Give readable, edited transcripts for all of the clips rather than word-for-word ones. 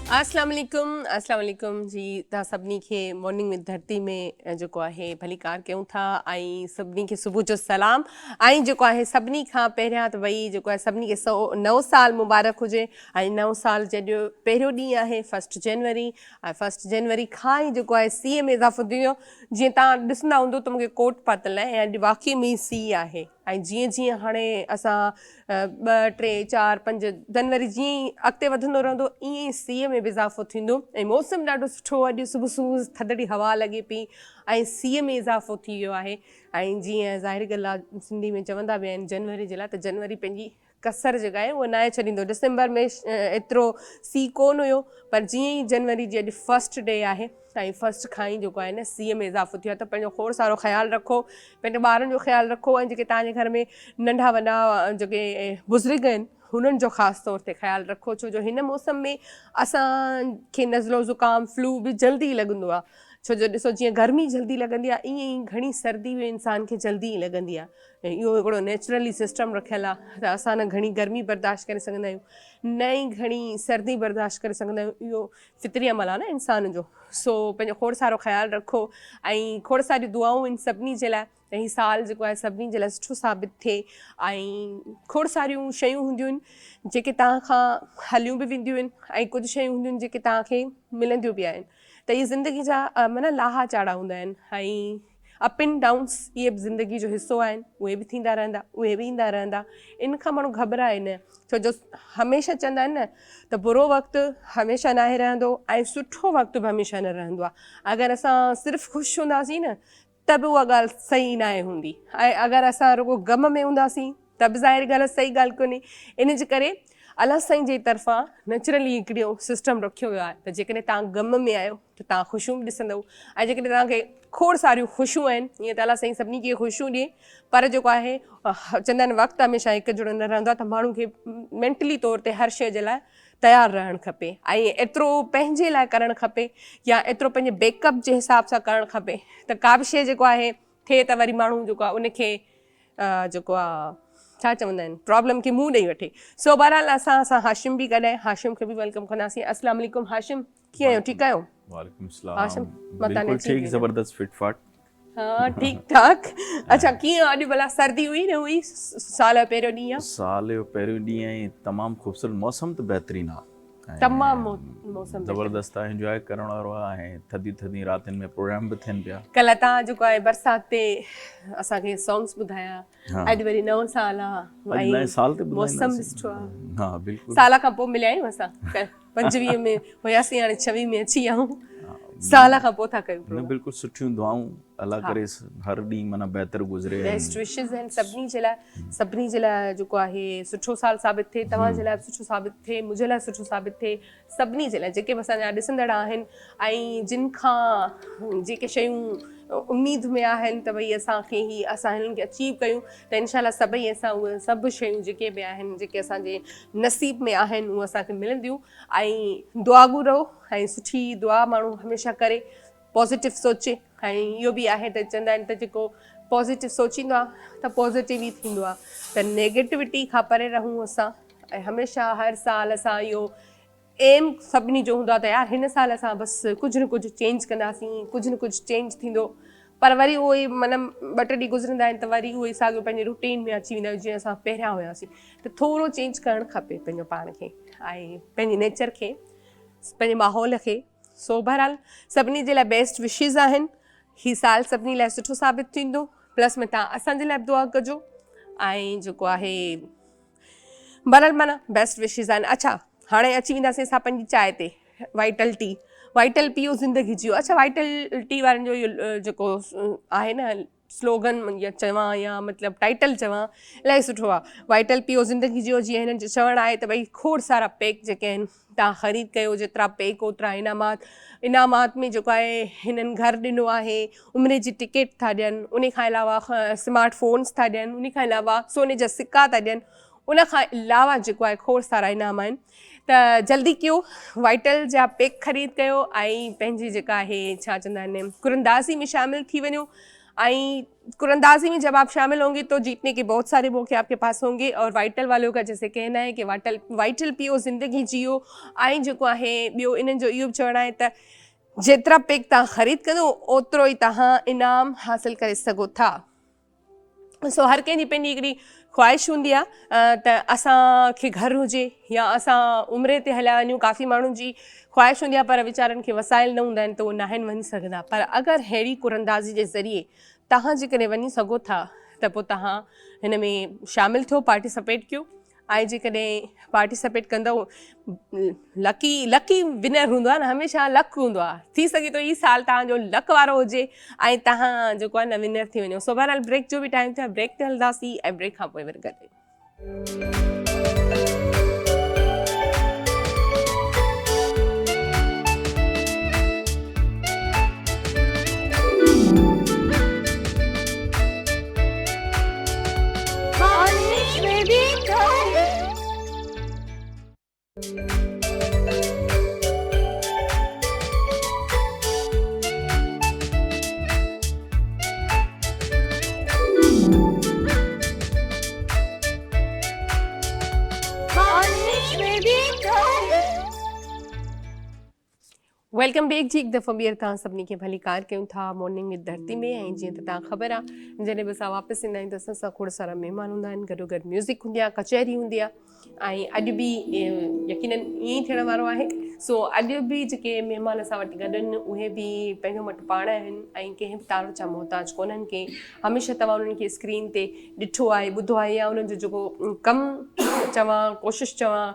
अस्सलाम वालेकुम जी। तव्हां सभिनी खे मॉर्निंग विद धरती में जेको आहे भलीकार कयूं था ऐं सभिनी खे सुबुह जो सलाम। ऐं जेको आहे सभिनी खां पहिरियां त भई जेको आहे सभिनी खे नओं साल मुबारक हुजे। ऐं नओं साल जॾहिं पहिरियों ॾींहुं आहे 1 जनवरी, ऐं 1 जनवरी खां ई जेको आहे सीअ में इज़ाफ़ो थी वियो। जीअं तव्हां ॾिसंदा हूंदो त मूंखे कोट पातल आहे ऐं अॼु वाक़ई में सी आहे। ऐं जीअं जीअं हाणे असां 2, 3, 4, 5 जनवरी जीअं ई अॻिते वधंदो रहंदो ईअं ई सीअ में बि इज़ाफ़ो थींदो। ऐं मौसमु ॾाढो सुठो, अॼु सुबुह सुबुह थधड़ी हवा लॻे पई ऐं सीअ में इज़ाफ़ो थी वियो आहे। ऐं जीअं ज़ाहिर ॻाल्हि आहे सिंधी में चवंदा बि आहिनि जनवरी जे लाइ, त जनवरी पंहिंजी कसर जेका आहे उहा नाहे छॾींदो। डिसंबर में एतिरो सी कोन हुयो, पर जीअं ई जनवरी जी अॼु फस्ट डे आहे ऐं फस्ट खां ई जेको आहे न सीअ में इज़ाफ़ो थियो आहे। त पंहिंजो खोड़ सारो ख़्यालु रखो, पंहिंजे ॿारनि जो ख़्यालु रखो, ऐं जेके तव्हांजे घर में नंढा वॾा जेके बुज़ुर्ग आहिनि हुननि जो ख़ासि तौर ते ख़्यालु रखो। छो जो हिन मौसम में असांखे नज़लो ज़ुकाम फ्लू बि जल्दी लॻंदो आहे। छो जो ॾिसो जीअं गर्मी जल्दी लॻंदी आहे ईअं ई घणी सर्दी में इंसान खे जल्दी ई लॻंदी आहे। ऐं इहो हिकिड़ो नेचुरली सिस्टम रखियलु आहे त असां न घणी गर्मी बर्दाश्त करे सघंदा आहियूं, न ई घणी सर्दी बर्दाश्त करे सघंदा आहियूं। इहो फितरी अमल आहे न इंसान जो। सो पंहिंजो खोड़ सारो ख़्यालु रखो ऐं खोड़ सारियूं दुआऊं आहिनि सभिनी जे लाइ त हीउ साल जेको आहे सभिनी जे लाइ सुठो साबित थिए। ऐं खोड़ सारियूं शयूं हूंदियूं आहिनि जेके तव्हां खां हलियूं बि वेंदियूं आहिनि ऐं कुझु शयूं हूंदियूं आहिनि जेके तव्हांखे मिलंदियूं बि आहिनि। त इहे ज़िंदगी जा माना लाहा चाढ़ा हूंदा आहिनि ऐं अप एंड डाउन्स इहे बि ज़िंदगी जो हिसो आहिनि, उहे बि थींदा रहंदा, उहे बि ईंदा रहंदा। इन खां माण्हू घबराए न, छो जो हमेशह चवंदा आहिनि न त बुरो वक़्तु हमेशह नाहे रहंदो ऐं सुठो वक़्तु बि हमेशह न रहंदो आहे। अगरि असां सिर्फ़ु ख़ुशि हूंदासीं न त बि उहा ॻाल्हि सही नाहे हूंदी, ऐं अगरि असां रुॻो ग़म में हूंदासीं त बि ज़ाहिर ॻाल्हि आहे सही ॻाल्हि कोन्हे। इन जे करे अलाह साईं जे तरफ़ां नेचुरली हिकिड़ो सिस्टम रखियो वियो आहे त जेकॾहिं तव्हां ग़म में आहियो त तव्हां ख़ुशियूं बि ॾिसंदव, ऐं जेकॾहिं तव्हांखे खोड़ सारियूं ख़ुशियूं आहिनि ईअं त अलाह साईं सभिनी खे ख़ुशियूं ॾिए। पर जेको आहे चवंदा आहिनि वक़्तु हमेशह हिकु जहिड़ो न रहंदो आहे, त माण्हू खे मेंटली तौर ते हर शइ जे लाइ तयारु रहणु खपे ऐं एतिरो पंहिंजे लाइ करणु खपे या एतिरो पंहिंजे बैकअप जे हिसाब सां करणु खपे त का बि शइ जेको आहे थिए त वरी माण्हू जेको आहे उनखे जेको आहे छा चवंदा आहिनि प्रॉब्लम खे मुंहुं ॾेई वठे। सो बहरहाल असां हाशिम बि कॾहिं हाशिम खे बि वेलकम कंदासीं। अस्सलाम वालेकुम हाशिम, कीअं आहियो? ठीकु आहियो? वालेकुम सलाम। हाशिम मां तव्हां बिल्कुलु ठीक, ज़बरदस्त फिट फाट। हाँ ठीक ठाक। अच्छा कीअं अॼु भला सर्दी हुई न हुई? साल जो पहिरियों ॾींहुं आहे, साल जो पहिरियों ॾींहुं ऐं तमामु ख़ूबसूरत मौसम त बहितरीनु आहे, तमामु मौसम ज़बरदस्त आहे, इंजॉय करण वारो आहे ऐं थधी थधी रातिनि में प्रोग्राम बि थियनि पिया। कल्ह तव्हां जेको आहे बरसाति ते असांखे सॉन्ग्स ॿुधाया, अॼु वरी नओं साल आहे नए साल ते मौसम बि सुठो आहे। हा बिल्कुलु, साल खां पोइ मिलिया आहियूं असां, 25 में हुयासीं, हाणे 26 में अची विया आहियूं, साल खां पोइ था कयूं। बिल्कुलु सुठियूं दुआऊं अल्लाह करे हर ॾींहुं माना बहितर गुज़रे। बेस्ट विशिस आहिनि सभिनी जे लाइ जेको आहे सुठो साल साबित थिए, तव्हां जे लाइ बि सुठो साबित थिए, मुंहिंजे लाइ सुठो साबित थिए, सभिनी जे लाइ जेके बि असांजा ॾिसंदड़ आहिनि ऐं जिन खां जेके शयूं उमेद में आहिनि त भई असांखे असां हिननि खे अचीव कयूं त इनशाला सभई असां उहे सभु शयूं जेके बि आहिनि जेके असांजे नसीब में आहिनि उहे असांखे मिलंदियूं। ऐं दुआगू रहो ऐं सुठी दुआ माण्हू हमेशह करे, पॉज़िटिव सोचे। ऐं इहो बि आहे त चवंदा आहिनि त जेको पॉज़िटिव सोचींदो आहे त पॉज़िटिव ई थींदो आहे, त नेगेटिविटी खां परे रहूं असां। ऐं हमेशह हर साल असां इहो एम सभिनी जो हूंदो आहे त यार हिन साल असां बसि कुझु न कुझु चेंज कंदासीं, कुझु न कुझु चेंज थींदो। पर वरी उहो ई मतिलबु 2 टे ॾींहं गुज़रंदा आहिनि त वरी उहो ई साॻियो पंहिंजे रूटीन में अची वेंदा आहियूं जीअं असां पहिरियां हुयासीं। त थोरो चेंज करणु खपे पंहिंजो पाण खे ऐं पंहिंजे नेचर खे, पंहिंजे माहौल खे। सो बहरहाल सभिनी जे लाइ बेस्ट विशिस आहिनि। हीउ साल सभिनी लाइ सुठो साबित थींदो, प्लस में तव्हां असांजे लाइ बि दुआ कजो ऐं जेको आहे बहरहाल माना बेस्ट विशिस आहिनि। अच्छा हाणे अची वेंदासीं असां पंहिंजी चांहि ते, वाइटल टी। वाइटल पियो ज़िंदगी जियो। अच्छा वाइटल टी वारनि जो इहो जेको आहे न स्लोगन या चवां या मतिलबु टाइटल चवां, इलाही सुठो आहे, वाइटल पियो ज़िंदगी जियो। जीअं हिननि जो चवणु आहे त भई खोड़ सारा पैक जेके आहिनि तव्हां ख़रीद कयो, जेतिरा पैक ओतिरा इनामात में जेको आहे हिननि घरु ॾिनो आहे, उमिरि जी टिकट था ॾियनि, उन खां अलावा स्मार्ट फ़ोन्स था ॾियनि, उन खां अलावा सोने जा सिक्का था ॾियनि, उन खां अलावा जेको आहे खोड़ सारा इनाम आहिनि। त जल्दी कयो, वाइटल जा पैक ख़रीद कयो ऐं पंहिंजी जेका आहे छा चवंदा आहिनि कुरंदाज़ी में शामिलु थी वञो आई कुरंदाजी में जब आप शामिल होंगे तो जीतने के बहुत सारे मौके आपके पास होंगे और वाइटल वालों का जैसे कहना है कि वाइटल पियो ज़िंदगी जियो। आई जेको आहे ॿियो इन्हनि जो इहो बि चवणु आहे त जेतिरा पैक तव्हां ख़रीद कंदो ओतिरो ई तव्हां इनाम हासिल करे सघो था। सो हर कंहिंजी पंहिंजी हिकिड़ी ख़्वाहिश हूंदी आहे त असांखे घरु हुजे या असां उमिरि ते हलिया वञूं। काफ़ी माण्हुनि जी ख़्वाहिश हूंदी आहे पर वीचारनि खे वसाइल न हूंदा आहिनि त उहे न आहिनि वञी सघंदा। पर अगरि अहिड़ी कुरंदाज़ी जे ज़रिए तव्हां जेकॾहिं वञी सघो था त पोइ तव्हां हिन में शामिलु थियो, पार्टिसिपेट कयो। ऐं जेकॾहिं पार्टिसिपेट कंदव लकी विनर हूंदो आहे न, हमेशह लक हूंदो आहे। थी सघे थो ई साल तव्हांजो लक वारो हुजे ऐं तव्हां जेको आहे न विनर थी वञो। सो बहरहाल ब्रेक जो बि टाइम थियो आहे, ब्रेक ते हलंदासीं ऐं ब्रेक खां पोइ वरी गॾु। वेलकम बैक जी। हिकु दफ़ो ॿीहर तव्हां सभिनी खे भली कार कयूं था मॉर्निंग विद धरती में। ऐं जीअं त तव्हां ख़बर आहे जॾहिं बि असां वापसि ईंदा आहियूं त असां सां खोड़ सारा महिमान हूंदा आहिनि, गॾोगॾु म्यूज़िक हूंदी आहे, कचहरी हूंदी आहे। ऐं अॼु बि यकीनन ईअं ई थियण वारो आहे। सो अॼु बि जेके महिमान असां वटि गॾु आहिनि उहे बि पंहिंजो मटि पाण आहिनि ऐं कंहिं बि तारो जा मोहताज कोन्हनि के। हमेशह तव्हां उन्हनि खे स्क्रीन ते ॾिठो आहे, ॿुधो आहे या उन्हनि जो जेको कमु चवां, कोशिशि चवां,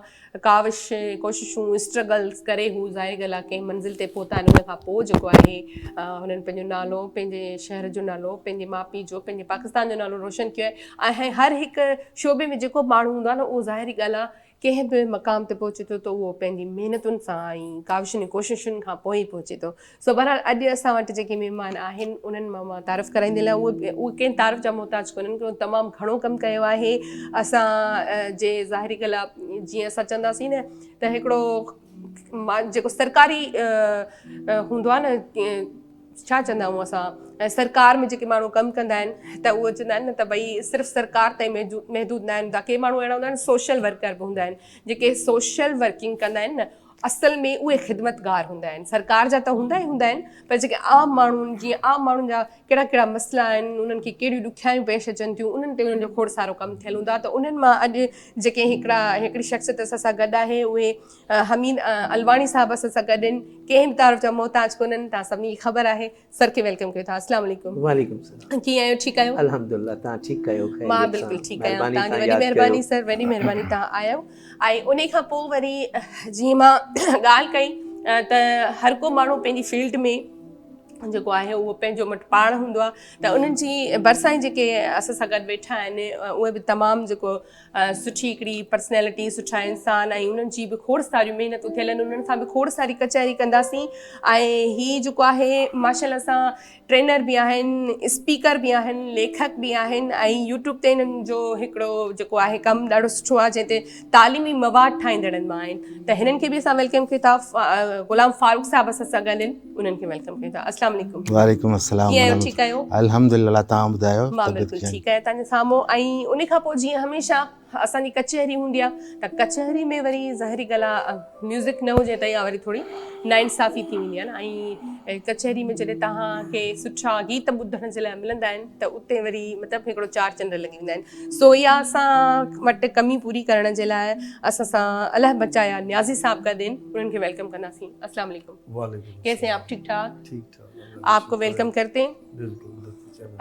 काविश, कोशिशूं, स्ट्रगल्स करे हू ज़ाहिर ॻाल्हि आहे कंहिं मंज़िल ते पहुता आहिनि। उन खां पोइ जेको आहे हुननि पंहिंजो नालो, पंहिंजे शहर जो नालो, पंहिंजे माउ पीउ जो, पंहिंजे पाकिस्तान जो नालो रोशन कयो आहे। ऐं हर हिकु शोबे में जेको माण्हू हूंदो आहे न उहो ज़ाहिरी ॻाल्हि आहे कंहिं बि मक़ाम ते पहुचे थो त उहो पंहिंजी महिनतुनि सां ऐं काविशुनि कोशिशुनि खां पोइ ई पहुचे थो। सो बहरहाल अॼु असां वटि जेके महिमान आहिनि उन्हनि मां तारीफ़ कराईंदी लाइ उहे कंहिं तारीफ़ जा मोहताज कोन्हनि कि तमामु घणो कमु कयो आहे। असां जे ज़ाहिरी ॻाल्हि आहे जीअं असां चवंदासीं न त हिकिड़ो जेको सरकारी हूंदो आहे न, छा चवंदा आहियूं असां, सरकार में जेके माण्हू कमु कंदा आहिनि त उहे चवंदा आहिनि न त भई सिर्फ़ु सरकार ताईं महदूद न आहिनि। त के माण्हू अहिड़ा हूंदा आहिनि सोशल वर्कर बि हूंदा आहिनि जेके सोशल वर्किंग कंदा आहिनि न, असल में उहे ख़िदमतगार हूंदा आहिनि। सरकार जा त हूंदा ई हूंदा आहिनि पर जेके आम माण्हुनि, जीअं आम माण्हुनि जा कहिड़ा कहिड़ा मसइला आहिनि, उन्हनि खे कहिड़ियूं ॾुखियायूं पेश अचनि थियूं, उन्हनि ते उन्हनि जो खोड़ सारो कमु थियलु हूंदो आहे। त उन्हनि मां अॼु जेके हिकिड़ी शख़्सियत असां सां गॾु आहे उहे हमीद अलवाणी साहब असां सां गॾु आहिनि। कंहिं बि तारीफ़ जा मोहताज कोन्हनि, तव्हां सभिनी खे ख़बर आहे। सर खे वेलकम कयो था। अस्सलाम वालेकुम। वालेकुम सलाम। कीअं आहियो? ठीकु आहियो? अल्हम्दुलिल्लाह, तव्हां ठीकु आहियो? मां बिल्कुलु ठीकु आहियां। तव्हांजी वॾी महिरबानी सर, वॾी महिरबानी तव्हां आहियो। ऐं उन खां पोइ वरी जीअं मां ॻाल्हि कई त हर को माण्हू पंहिंजी फील्ड में जेको आहे उहो पंहिंजो मटि पाण हूंदो आहे। त उन्हनि जी भरिसां ई जेके असां सां गॾु वेठा आहिनि उहे बि तमामु जेको सुठी हिकिड़ी पर्सनैलिटी, सुठा इंसान, ऐं उन्हनि जी बि खोड़ सारियूं महिनतूं थियल आहिनि। उन्हनि सां बि खोड़ सारी कचहरी कंदासीं। ऐं हीअ जेको आहे माशाल्लाह सां ट्रेनर बि आहिनि, स्पीकर बि आहिनि, लेखक बि आहिनि, ऐं यूट्यूब ते हिननि जो हिकिड़ो जेको आहे कमु ॾाढो सुठो आहे जंहिं ते तालीमी मवाद ठाहींदड़नि मां आहिनि। त हिननि खे बि असां वेलकम कयूं था। ग़ुलाम फारूक साहब असां सां गॾु आहिनि, उन्हनि खे वेलकम कयूं था। अस्सलाम वालेकुम। वालेकुम अस्सलाम। कीअं आहियो? ठीकु आहियो? अल्हम्दुलिल्लाह, तव्हां ॿुधायो? मां बिल्कुलु ठीकु आहियां तव्हांजे साम्हूं। ऐं उन खां पोइ जीअं हमेशह असांजी कचहरी हूंदी आहे त कचहरी में वरी ज़ाहिरी ॻाल्हि आहे म्यूज़िक न हुजे त इहा वरी थोरी नाइंसाफ़ी थी वेंदी आहे न। ऐं कचहरी में जॾहिं तव्हांखे सुठा गीत ॿुधण जे लाइ मिलंदा आहिनि त उते वरी मतिलबु हिकिड़ो चार चंड लॻी वेंदा आहिनि। सो इहा असां वटि कमी पूरी करण जे लाइ असां सां अलाह बचाया न्याज़ी साहब गॾु आहिनि, उन्हनि खे वेलकम कंदासीं। अस्सलाम वालेकुम। कैसे हैं आप? ठीक ठाक? ठीक ठाक। आपको वेलकम करते हैं। बिल्कुल।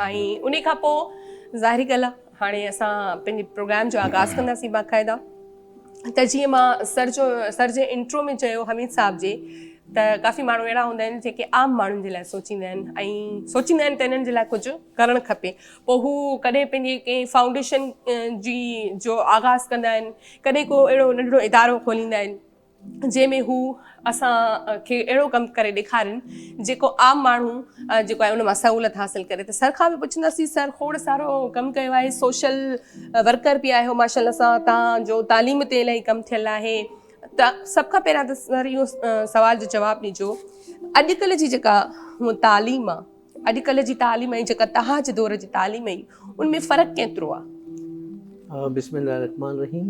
ऐं उन खां पोइ ज़ाहिरी ॻाल्हि आहे हाणे असां पंहिंजे प्रोग्राम जो आगाज़ कंदासीं बाक़ाइदा। त जीअं मां सर जे इंट्रो में चयो हमीद साहब जे, त काफ़ी माण्हू अहिड़ा हूंदा आहिनि जेके आम माण्हुनि जे लाइ सोचींदा आहिनि ऐं सोचींदा आहिनि त इन्हनि जे लाइ कुझु करणु खपे। पोइ हू कॾहिं पंहिंजे कंहिं फाउंडेशन जो आगाज़ कंदा आहिनि, कॾहिं को अहिड़ो नंढिड़ो इदारो खोलींदा आहिनि जंहिंमें हू असांखे अहिड़ो कमु करे ॾेखारनि जेको आम माण्हू जेको आहे उन मां सहूलियत हासिलु करे। त सर खां बि पुछंदासीं, सर खोड़ सारो कमु कयो आहे, सोशल वर्कर बि आहियो माशाल्लाह सां, तव्हांजो तालीम ते इलाही कमु थियलु आहे। त सभ खां पहिरियां त सर इहो सवाल जो जवाबु ॾिजो, अॼुकल्ह जी जेका तालीम आहे अॼुकल्ह जी तालीम ऐं जेका तव्हांजे दौर जी तालीम हुई उनमें फ़र्क़ु केतिरो आहे? बिस्मिल्लाह रहमान रहीम।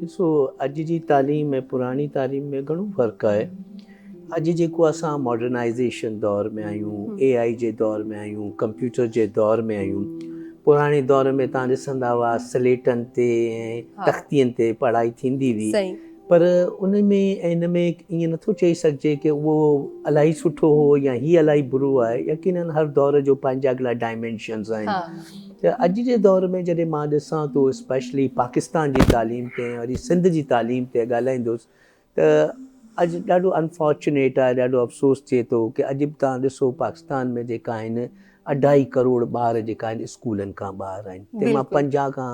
ॾिसो, अॼु जी तालीम ऐं पुराणी तालीम में घणो फ़र्क़ु आहे। अॼु जेको असां मॉडर्नाइज़ेशन दौर में आहियूं, AI जे दौर में आहियूं, कंप्यूटर जे दौर में आहियूं। पुराणे दौर में तव्हां ॾिसंदा हुआ स्लेटनि ते ऐं तख़्तियुनि ते पढ़ाई थींदी हुई, सही, पर उन में ऐं इन में ईअं नथो चई सघिजे की उहो इलाही सुठो हो या हीअ इलाही बुरो आहे। यकीनन हर दौर जो पंहिंजा हिकिड़ा डायमेंशन्स आहिनि। त अॼु जे दौर में जॾहिं मां ॾिसां थो स्पेशली पाकिस्तान जी तालीम ते वरी सिंध जी तालीम ते ॻाल्हाईंदुसि, त अॼु ॾाढो अनफॉर्चुनेट आहे, ॾाढो अफ़सोस थिए थो की अॼु बि तव्हां ॾिसो पाकिस्तान में जेका आहिनि 2.5 करोड़ ॿार जेका आहिनि स्कूलनि खां ॿाहिरि आहिनि, तंहिंमां 50 खां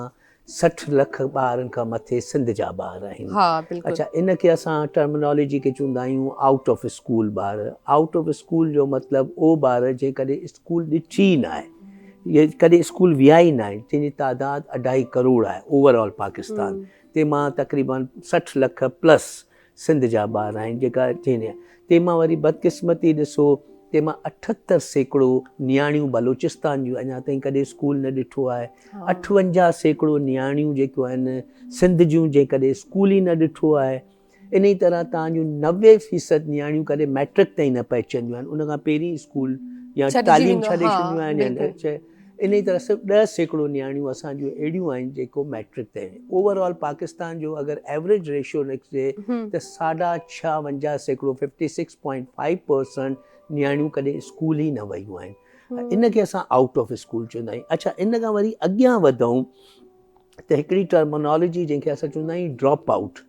60 लख ॿारनि खां मथे सिंध जा ॿार आहिनि। हा बिल्कुलु। अच्छा, इनखे असां टर्मिनोलॉजी खे चवंदा आहियूं आउट ऑफ स्कूल ॿार। आउट ऑफ स्कूल जो मतिलबु उहो ॿार जेकॾहिं स्कूल ॾिठी न आहे, ये कॾहिं स्कूल विया ई न आहिनि, जंहिंजी तादाद 2.5 करोड़ आहे ओवरऑल पाकिस्तान। तंहिंमां तक़रीबन 60 लख प्लस सिंध जा ॿार आहिनि जेका जंहिं, तंहिंमां वरी बदकिस्मती ॾिसो, तंहिंमां 78% नियाणियूं बलोचिस्तान जूं अञा ताईं कॾहिं स्कूल न ॾिठो आहे। 58% नियाणियूं जेको आहिनि सिंध जूं जेकॾहिं स्कूल ई न ॾिठो आहे। इन ई तरह तव्हांजूं 90% नियाणियूं कॾहिं मैट्रिक ताईं न पहुचंदियूं आहिनि, उन खां पहिरीं स्कूल या तालीम छॾे छॾियूं आहिनि। इन ई तरह सिर्फ़ु 10% नियाणियूं असांजूं अहिड़ियूं आहिनि जेको मैट्रिक ते आहिनि। ओवरऑल पाकिस्तान जो अगरि एवरेज रेशियो निकिरे त 56% 56.5% नियाणियूं कॾहिं स्कूल ई न वियूं आहिनि। इनखे असां आउट ऑफ स्कूल चवंदा आहियूं। अच्छा, इन खां वरी अॻियां वधूं त हिकिड़ी टर्मिनोलॉजी जंहिंखे असां चवंदा आहियूं ड्रॉप आउट।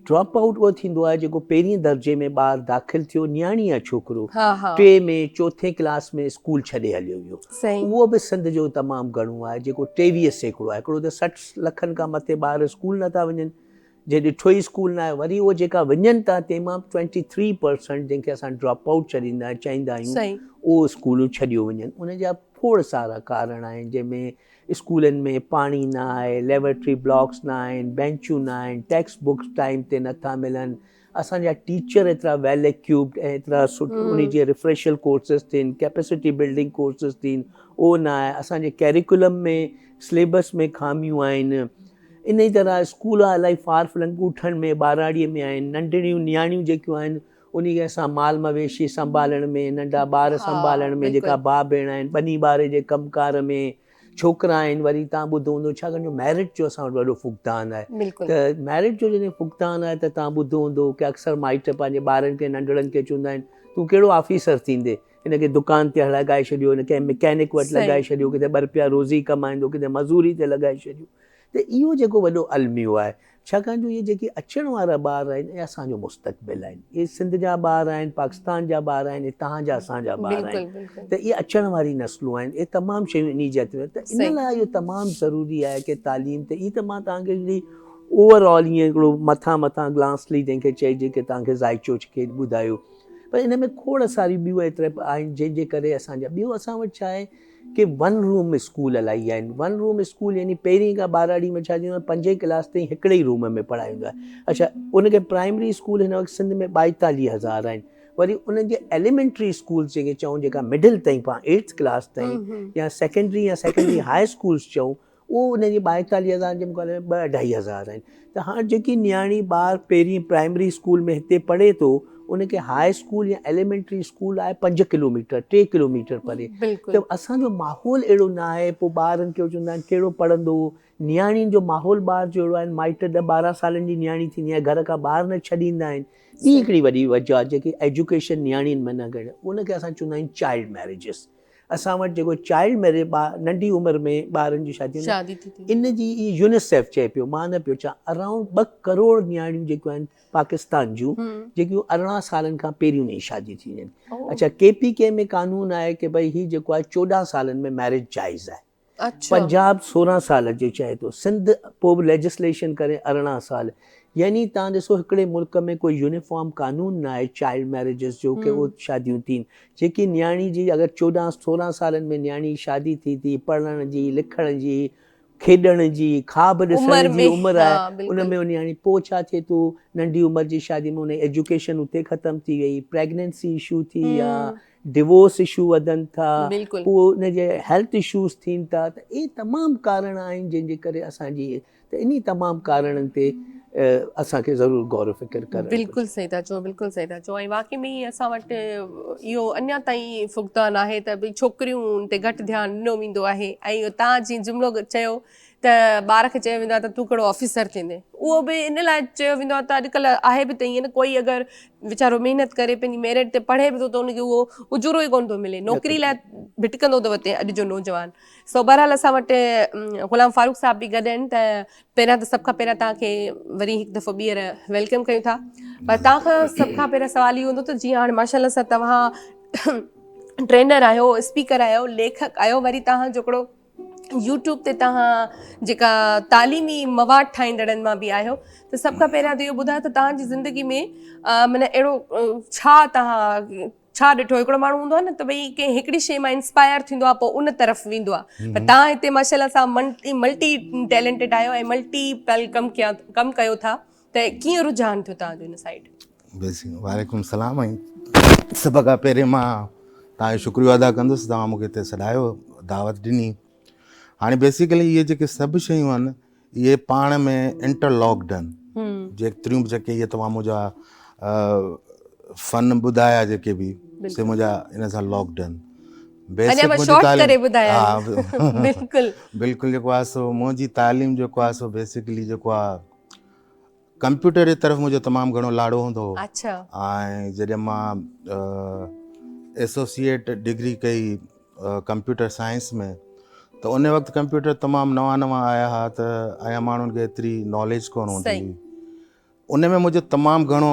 ड्रॉप आउट उहो थींदो आहे जेको पहिरीं दर्जे में ॿारु दाख़िल थियो, नियाणी या छोकिरो, 3 में 4 क्लास में स्कूल छॾे हलियो वियो, उहो बि सिंध जो तमामु घणो आहे जेको 23% आहे। हिकिड़ो त 60 लखनि खां मथे ॿार स्कूल नथा वञनि, जे ॾिठो ई स्कूल न आहे। वरी उहो जेका वञनि था तंहिंमां 23% जंहिंखे असां ड्रॉप आउट चाहींदा आहियूं, उहो स्कूलूं छॾियो वञनि। उन जा खोड़ सारा कारण आहिनि, जंहिंमें स्कूलनि में पाणी न आहे, लेबोरेटरी ब्लॉक्स न आहिनि, बेंचूं न आहिनि, टेक्स्ट बुक्स टाइम ते नथा मिलनि, असांजा टीचर एतिरा वेल इक्विप्ड ऐं एतिरा उन जी रिफ्रेशल कोर्सिस थियनि, कैपेसिटी बिल्डिंग कोर्सिस थियनि, उहो न आहे। असांजे कैरिकुलम में सिलेबस में खामियूं आहिनि। इन ई तरह स्कूल इलाही फार फ्लंग ॻूठनि में ॿाराड़ीअ में आहिनि। नंढड़ियूं नियाणियूं जेकियूं आहिनि उन खे असां माल मवेशी संभालण में, नंढा ॿार संभालण में, जेका भाउ भेण आहिनि ॿनी ॿार जे कमकार में, छोकिरा आहिनि। वरी तव्हां ॿुधो हूंदो छाकाणि जो मैरिज जो असां वटि वॾो फुक़दान आहे, त मैरिज जो जॾहिं फुक़दान आहे त तव्हां ॿुधो हूंदो की अक्सर माइट पंहिंजे ॿारनि खे, नंढड़नि खे चवंदा आहिनि तूं कहिड़ो ऑफिसर थींदे, हिनखे दुकान ते लॻाए छॾियो, हिनखे मैकेनिक वटि लॻाए छॾियो, किथे 2 रुपया रोज़ी कमाईंदो, किथे मज़ूरी ते लॻाए छॾियो। त इहो जेको वॾो अलमियो आहे, छाकाणि जो इहे जेके अचण वारा ॿार आहिनि इहे असांजो मुस्तक़बिल आहिनि। इहे सिंध जा ॿार आहिनि, पाकिस्तान जा ॿार आहिनि, तव्हांजा असांजा ॿार आहिनि। त इहे अचण वारी नस्लूं आहिनि। इहे तमामु शयूं इन जी अथव। त इन लाइ इहो तमामु ज़रूरी आहे की तालीम ते, ई त मां तव्हांखे हिकिड़ी ओवरऑल ईअं हिकिड़ो मथां ग्लांसली जंहिंखे चइजे की तव्हांखे ज़ाइचो खे ॿुधायो, पर इन में खोड़ सारी ॿियूं एतिरे आहिनि जंहिंजे करे असांजा ॿियो असां वटि छा आहे कि 1 रूम स्कूल इलाही आहिनि। 1 रूम स्कूल यानी पहिरीं खां ॿाराड़ी में छा थींदो आहे, 5 क्लास ताईं हिकिड़े ई रूम में पढ़ाईंदो आहे। अच्छा, उनखे प्राइमरी स्कूल हिन वक़्तु सिंध में 42,000 आहिनि। वरी उन्हनि जे एलिमेंट्री स्कूल्स जेके चऊं, जेका मिडिल ताईं 8th क्लास ताईं, या सेकेंडरी हाई स्कूल्स चऊं, उहो उन जी 42,000 जे मुक़ाबले में 2-2.5 आहिनि। त हाणे जेकी नियाणी ॿार पहिरीं प्राइमरी स्कूल में हिते पढ़े थो, उनखे हाई स्कूल या एलिमेंट्री स्कूल आहे 5 किलोमीटर 3 किलोमीटर परे। त असांजो माहौल अहिड़ो न आहे। पोइ ॿारनि खे चवंदा आहिनि कहिड़ो पढ़ंदो, नियाणियुनि जो माहौल ॿार जो अहिड़ो आहे, माइट 10-12 सालनि जी नियाणी थींदी आहे, घर खां ॿाहिरि न छॾींदा आहिनि। ॿी हिकिड़ी वॾी वजह आहे जेकी एजुकेशन नियाणियुनि में न करे, उनखे असां चवंदा आहियूं चाइल्ड मैरिजिस। असां वटि जेको चाइल्ड मैरिज, नंढी उमिरि में ॿारनि जी शादी थी, इन जी यूनिसेफ चए पियो, मां न पियो चवां, अराउंड 2 करोड़ नियाणियूं जेकियूं आहिनि पाकिस्तान जूं, जेकियूं 18 सालनि खां पहिरियों ई शादी थी वञनि। अच्छा, KPK में कानून आहे कि भई हीउ जेको आहे 14 सालनि में मैरिज जाइज़ आहे। पंजाब 16 साल जो चए थो, सिंध पोइ बि लेजिस्लेशन करे 18 साल। यानी तव्हां ॾिसो हिकिड़े मुल्क में कोई यूनिफॉर्म कानून न आहे चाइल्ड मैरिजिस जो कि उहो शादियूं थियनि। जेकी नियाणी जी अगरि 14-16 सालनि में नियाणी शादी थी पढ़ण जी, लिखण जी, खेॾण जी ख़्वाब उमिरि ॾिसण जी में, उमिरि हा, आहे बिल्कुलु। उन में वञी हाणे पोइ छा थिए थो नंढी उमिरि जी शादी में उन एजुकेशन उते ख़तमु थी वई प्रेगनेंसी इशू थी या डिवोर्स इशू वधनि था बिल्कुलु। पोइ उनजे हेल्थ इशूज़ थियनि था त इहे तमामु कारण आहिनि जंहिंजे करे असांजी त इन्ही तमामु कारणनि ते असांखे ज़रूरु गौर फ़िक्र करणु बिल्कुलु सही था चओ बिल्कुलु सही था चओ ऐं वाक़ई में ई असां वटि इहो अञा ताईं फुक़दान आहे त भई छोकिरियूं ते घटि ध्यानु ॾिनो वेंदो आहे ऐं तव्हां जीअं जुमिलो चयो त ॿार खे चयो वेंदो आहे त तूं कहिड़ो ऑफिसर थींदे उहो बि इन लाइ चयो वेंदो आहे त अॼुकल्ह आहे बि त ईअं न कोई अगरि वीचारो महिनत करे पंहिंजी मेरिट ते पढ़े बि थो त उनखे उहो उजूरो ई कोन थो मिले नौकिरी लाइ भिटकंदो थो वञे अॼु जो नौजवान सो बहरहाल असां वटि ग़ुलाम फारूक साहब बि गॾु आहिनि त पहिरियां त सभ खां पहिरियां तव्हांखे वरी हिकु दफ़ो ॿीहर वेलकम कयूं था पर तव्हां खां सभ खां पहिरियां सुवाल इहो हूंदो त जीअं हाणे माशाल्लाह सां तव्हां ट्रेनर आहियो स्पीकर आहियो लेखक आहियो वरी तव्हां हिकिड़ो यूट्यूब ते तव्हां जेका तालीमी मवाद ठाहींदड़नि मां बि आहियो त सभ खां पहिरियां त इहो ॿुधायो त तव्हांजी ज़िंदगी में माना अहिड़ो छा तव्हां छा ॾिठो हिकिड़ो माण्हू हूंदो आहे न त भई कंहिं हिकिड़ी शइ मां इंस्पायर थींदो आहे पोइ उन तरफ़ वेंदो आहे पर तव्हां हिते माशाल्लाह सां मल्टी टैलेंटेड आहियो ऐं मल्टीपल कमु कयो था त कीअं रुझान थियो तव्हांजो हिन साइड वालेकुम सलाम ऐं सभ खां पहिरियों मां तव्हांजो शुक्रिया अदा कंदुसि तव्हां मूंखे हिते सॾायो दावत ॾिनी हाणे बेसिकली इहे जेके सभु शयूं आहिनि इहे पाण में इंटरलॉक्ड आहिनि जेतिरियूं बि जेके इहे तव्हां मुंहिंजा फ़न ॿुधाया जेके बि से मुंहिंजा इन सां लॉक्ड आहिनि अञा मां शॉर्ट करे ॿुधाया बिल्कुलु बिल्कुलु जेको आहे सो मुंहिंजी तालीम जेको आहे सो बेसिकली जेको आहे कंप्यूटर जे तरफ़ मुंहिंजो तमामु घणो लाड़ो हूंदो हो अच्छा ऐं जॾहिं मां एसोसिएट डिग्री कई कंप्यूटर साइंस में त उन वक़्तु कंप्यूटर तमामु नवां आया हुआ त अञा माण्हुनि खे एतिरी नॉलेज कोन हूंदी हुई उन में मुंहिंजो तमामु घणो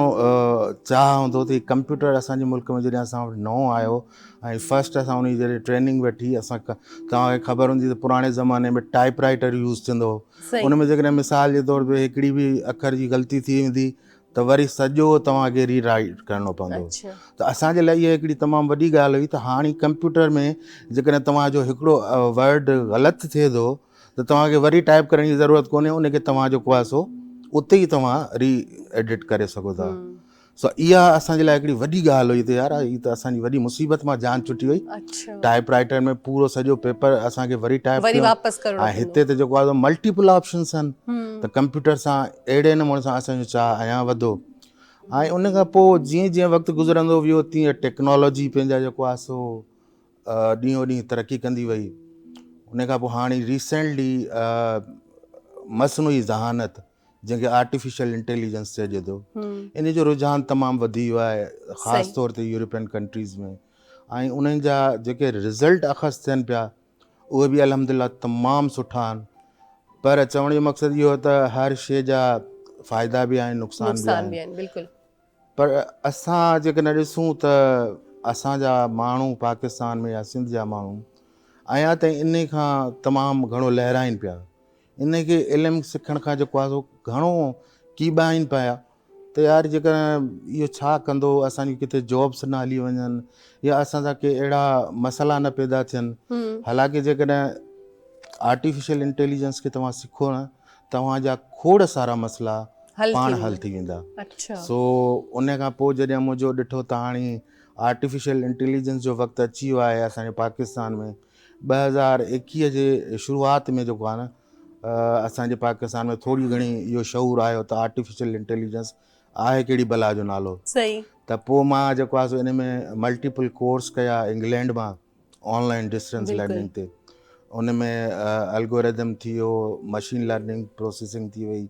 चाह हूंदो त कंप्यूटर असांजे मुल्क में जॾहिं असां वटि नओं आयो ऐं फस्ट असां उन जी जॾहिं ट्रेनिंग वठी असां तव्हांखे ख़बर हूंदी त पुराणे ज़माने में टाइप राइटर यूज़ थींदो हो उन में जेकॾहिं मिसाल जे तौर ते हिकिड़ी बि अखर जी ग़लती थी वेंदी त वरी सॼो तव्हांखे रीराइट करिणो पवंदो त असांजे लाइ इहा हिकिड़ी तमामु वॾी ॻाल्हि हुई त हाणे कंप्यूटर में जेकॾहिं तव्हांजो हिकिड़ो वर्ड ग़लति थिए थो त तव्हांखे वरी टाइप करण जी ज़रूरत कोन्हे उनखे तव्हां जेको आहे सो उते ई तव्हां री एडिट करे सघो था सो इहा असांजे लाइ हिकिड़ी वॾी ॻाल्हि हुई त यार हीअ त असांजी वॾी मुसीबत मां जान छुटी हुई टाइप राइटर में पूरो सॼो पेपर असांखे वरी टाइप ऐं हिते त जेको आहे मल्टीपल ऑप्शन्स आहिनि त कंप्यूटर सां अहिड़े नमूने सां असांजो चाह अञा वधो ऐं उन खां पोइ जीअं जीअं वक़्तु गुज़रंदो वियो तीअं टेक्नोलॉजी पंहिंजा जेको आहे सो ॾींहों ॾींहुं तरक़ी कंदी वई उन खां पोइ हाणे रिसेंटली मसनूई ज़हानत जंहिंखे आर्टिफिशियल इंटेलिजेंस चइजे थो इन जो रुझान तमामु वधी वियो आहे ख़ासि तौर ते यूरोपियन कंट्रीज़ में ऐं उन्हनि जा जेके रिज़ल्ट अख़ज़ थियनि पिया उहे बि अल्हम्दुलिल्लाह तमामु सुठा आहिनि पर चवण जो मक़सदु इहो त हर शइ जा फ़ाइदा बि आहिनि नुक़सान बि आहिनि पर असां जेकॾहिं ॾिसूं त असांजा माण्हू पाकिस्तान में या सिंध जा माण्हू अञा ताईं इन खां तमामु घणो लहिराइनि पिया इनखे इल्मु सिखण खां जेको आहे सो घणो कीॿाइनि पिया त यार जेकॾहिं इहो छा कंदो असांजी किथे जॉब्स न हली वञनि या असांजा के अहिड़ा मसइला न पैदा थियनि हालांकि जेकॾहिं आर्टिफिशियल इंटेलिजेंस खे तव्हां सिखो न तव्हांजा खोड़ सारा मसइला पाण हल थी वेंदा सो उन खां पोइ जॾहिं मुंहिंजो ॾिठो त हाणे आर्टिफिशियल इंटेलिजेंस जो वक़्तु अची वियो आहे असांजे पाकिस्तान में 2021 जे शुरूआति में जेको आहे न असांजे पाकिस्तान में थोरी घणी इहो शऊर आयो त आर्टिफिशियल इंटेलिजेंस आहे कहिड़ी बला जो नालो त पोइ मां जेको आहे सो इन में मल्टीपल कोर्स कया इंग्लैंड मां ऑनलाइन डिस्टेंस लर्निंग ते उन में एल्गोरिदम थी वियो मशीन लर्निंग प्रोसेसिंग थी वई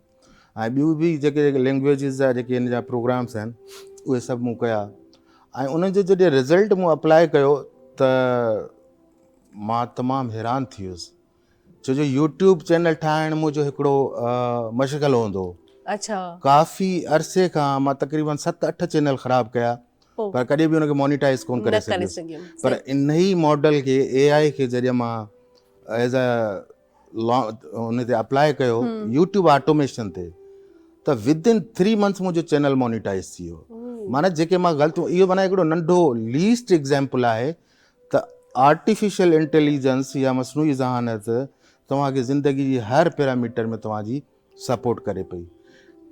ऐं ॿियूं बि जेके लैंग्वेजिस जा जेके इन जा प्रोग्राम्स आहिनि उहे सभु मूं कया ऐं उन जो जॾहिं रिज़ल्ट मूं अप्लाई कयो त मां तमामु हैरान थी वियुसि छो जो यूट्यूब चैनल ठाहिण मुंहिंजो हिकिड़ो मशग़ल हूंदो काफ़ी अरसे खां मां तक़रीबन 7-8 चैनल ख़राबु कया पर कॾहिं बि उनखे मोनिटाइज़ कोन करे सघियुसि पर इन ई मॉडल खे AI खे जॾहिं मां एज़ उन ते अप्लाई कयो यूट्यूब ऑटोमेशन ते त विदिन 3 मंथ्स मुंहिंजो चैनल मोनिटाइज़ थी वियो माना जेके मां ग़लतियूं इहो माना हिकिड़ो नंढो लीस्ट एग्ज़ाम्पल आहे त आर्टिफिशियल इंटेलिजेंस या मसनूई ज़हानत तव्हांखे ज़िंदगी जी हर पैरामीटर में तव्हांजी सपोर्ट करे पई।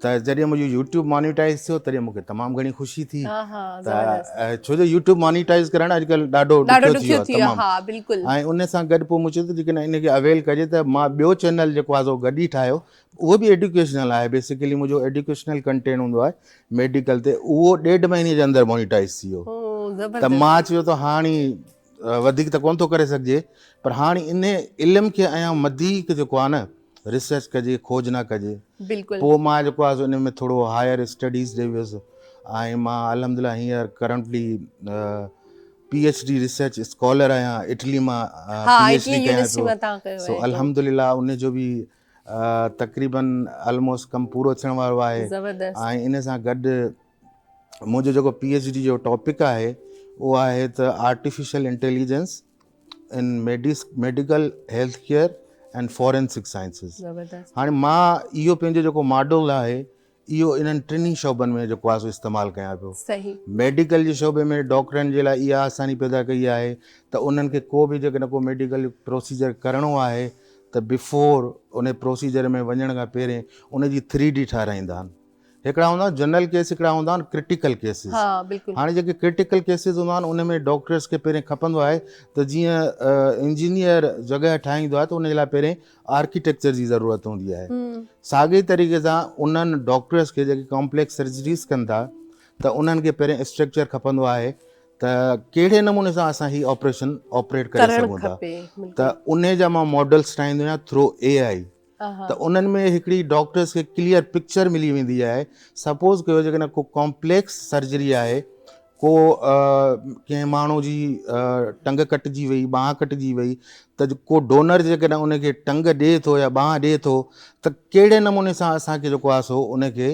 त जॾहिं मुंहिंजो यूट्यूब मोनिटाइज़ थियो तॾहिं मूंखे तमामु घणी ख़ुशी थी। त छो जो यूट्यूब मोनिटाइज़ करणु अॼुकल्ह ॾाढो ॾुखियो थी वियो आहे तमामु। हा बिल्कुलु। ऐं उन सां गॾु पोइ मूं चयो त जेकॾहिं इनखे अवेल कजे त मां ॿियो चैनल जेको आहे सो गॾु ई ठाहियो, उहो बि एडुकेशनल आहे। बेसिकली मुंहिंजो एडुकेशनल कंटेंट हूंदो आहे मेडिकल ते, उहो 1.5 महीने जे अंदरि मोनिटाइज़ थी वियो। त मां चयो त हाणे वधीक त कोन थो करे सघिजे, पर हाणे इन इल्म खे अञा वधीक जेको आहे न रिसर्च कजे, खोज न कजे। बिल्कुलु। पोइ मां जेको आहे सो इन में थोरो हायर स्टडीज़ ॾेई वियुसि ऐं मां अलहमदिल्ला हींअर करंटली PhD रिसर्च स्कॉलर आहियां। इटली मां PhD कयां पियो। सो अलहमदिल्ला उन जो बि तक़रीबन ऑलमोस्ट कमु पूरो थियण वारो आहे। ऐं इन सां गॾु मुंहिंजो जेको PhD जो टॉपिक आहे उहो आहे त आर्टिफिशियल इंटेलिजेंस इन medical health care and forensic sciences. हाणे मां इहो पंहिंजो जेको मॉडल आहे इहो इन्हनि टिनी शोबनि में जेको आहे सो इस्तेमालु कयां पियो। सही। मेडिकल जे शोबे में डॉक्टरनि जे लाइ इहा आसानी पैदा कई आहे त उन्हनि खे को बि जेकॾहिं को मेडिकल प्रोसीजर करिणो आहे त बिफोर उन प्रोसीजर में वञण खां पहिरें उनजी 3D ठाराईंदा आहिनि। हिकिड़ा हूंदा आहिनि जनरल केस, हिकिड़ा हूंदा आहिनि क्रिटिकल केसिस। हाणे जेके क्रिटिकल केसिस हूंदा आहिनि उन में डॉक्टर्स खे पहिरें खपंदो आहे त जीअं इंजीनियर जॻह ठाहींदो आहे त उन जे लाइ पहिरें आर्किटेक्चर जी ज़रूरत हूंदी आहे। साॻे तरीक़े सां उन्हनि डॉक्टर्स खे जेके कॉम्प्लेक्स सर्जरीज़ कनि था त उन्हनि खे पहिरें स्ट्रक्चर खपंदो आहे त कहिड़े नमूने सां असां हीउ ऑपरेशन ऑपरेट करे सघूं था। त उन जा मां मॉडल्स ठाहींदो आहियां थ्रू AI। त उन्हनि में हिकिड़ी डॉक्टर्स खे क्लियर पिक्चर मिली वेंदी आहे। सपोज़ कयो जेकॾहिं को कॉम्प्लेक्स सर्जरी आहे, को कंहिं माण्हू जी टंग कटिजी वई, बांह कटिजी वई, त को डोनर जेकॾहिं उनखे टंग ॾिए थो या बांह ॾिए थो त कहिड़े नमूने सां असांखे जेको आहे सो उनखे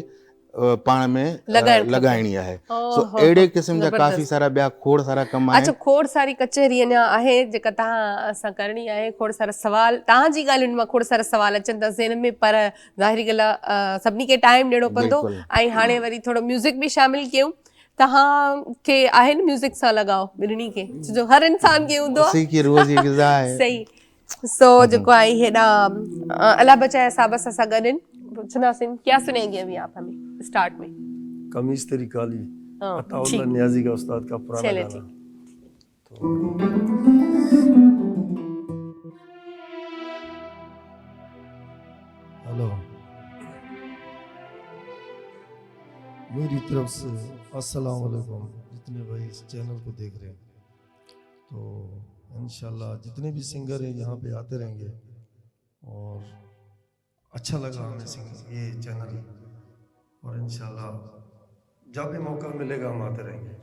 पाण में लॻाइणी आहे। सो अहिड़े क़िस्म जा काफ़ी सारा ॿिया खोड़ सारा कम आहिनि। अच्छा, खोड़ सारी कचहरी अञा आहे जेका तव्हां असां करणी आहे। खोड़ सारा सवाल तव्हांजी ॻाल्हियुनि मां खोड़ सारा सवाल अचनि था ज़हन में, पर ज़ाहिरी ॻाल्हि आहे सभिनी खे टाइम ॾियणो पवंदो। ऐं हाणे वरी थोरो म्यूज़िक बि शामिल कयूं। तव्हांखे आहे न म्यूज़िक सां लॻाओ ॿिन्ही खे, जो हर इंसान खे हूंदो आहे। सही। सो जेको आहे हेॾा अला बचाए साहब सां गॾु सुनासिन, क्या सुनेंगे अभी आप हमें स्टार्ट में? कमीज तेरी काली, अताउल्लाह नियाज़ी का उस्ताद का पुराना गाना। हेलो, मेरी तरफ से अस्सलाम वालेकुम जितने भाई इस चैनल को देख रहे हैं। तो इंशाल्लाह जितने भी सिंगर हैं यहाँ पे आते रहेंगे और अच्छा लगा हमें ये चैनल, और इंशाल्लाह जब भी मौका मिलेगा हम आते रहेंगे।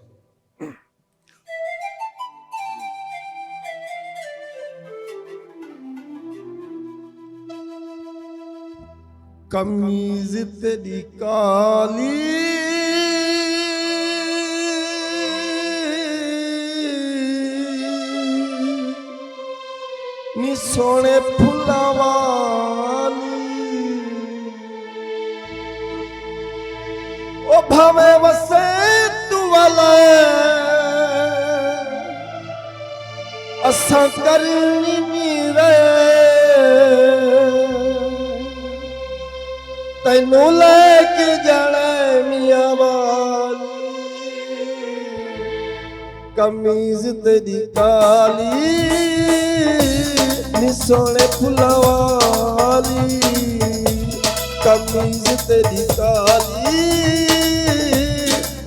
कमीज तेरी काली नी सोने फुलावा ओ भावे वसे तू वाला असा करनी नीरे तैनू लेके जाना मियां वाली कमीज तेरी काली नी सोने फुला वाली कमीज तेरी काली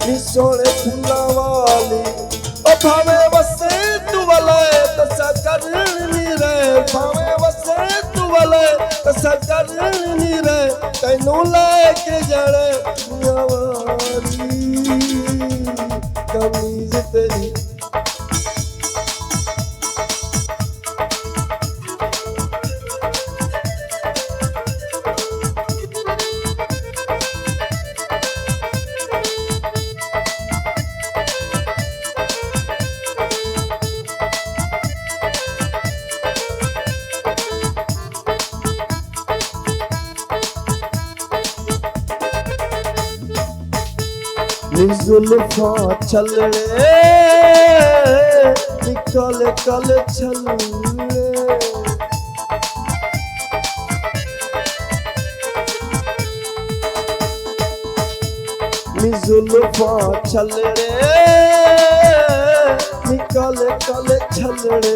नी सोने फुला वाली ओ भावे वसे तू वाला तसा करनी रे भावे वसे तू वाला तसा करनी रे तैनू लेके जाने मियां वाली कमीज तेरी जुल्फा छलड़े निकल कल छलड़े जुल्फा छलड़े निकाले काले छलड़े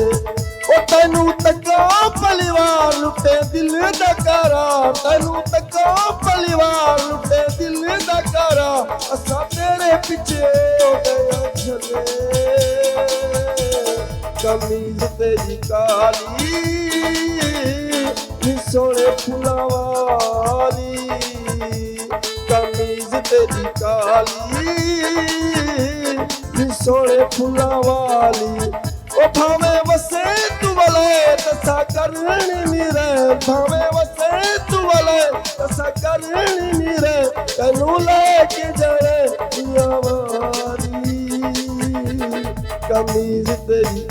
ओ तैनू तका परिवार लुटे दिल दा करार तैनू तका परिवार लुटे दिल दा करार असा तेरे पीछे हो गया चले कमीज तेरी काली नी सोने फुलां वाली कमीज तेरी काली नी सोने फुलां वाली ओ भावे वसे तू वाले तसा करनी नी रे भावे वसे तू वाले तसा करनी नी रे तैनू लेके जाने यावारी कमीज तेरी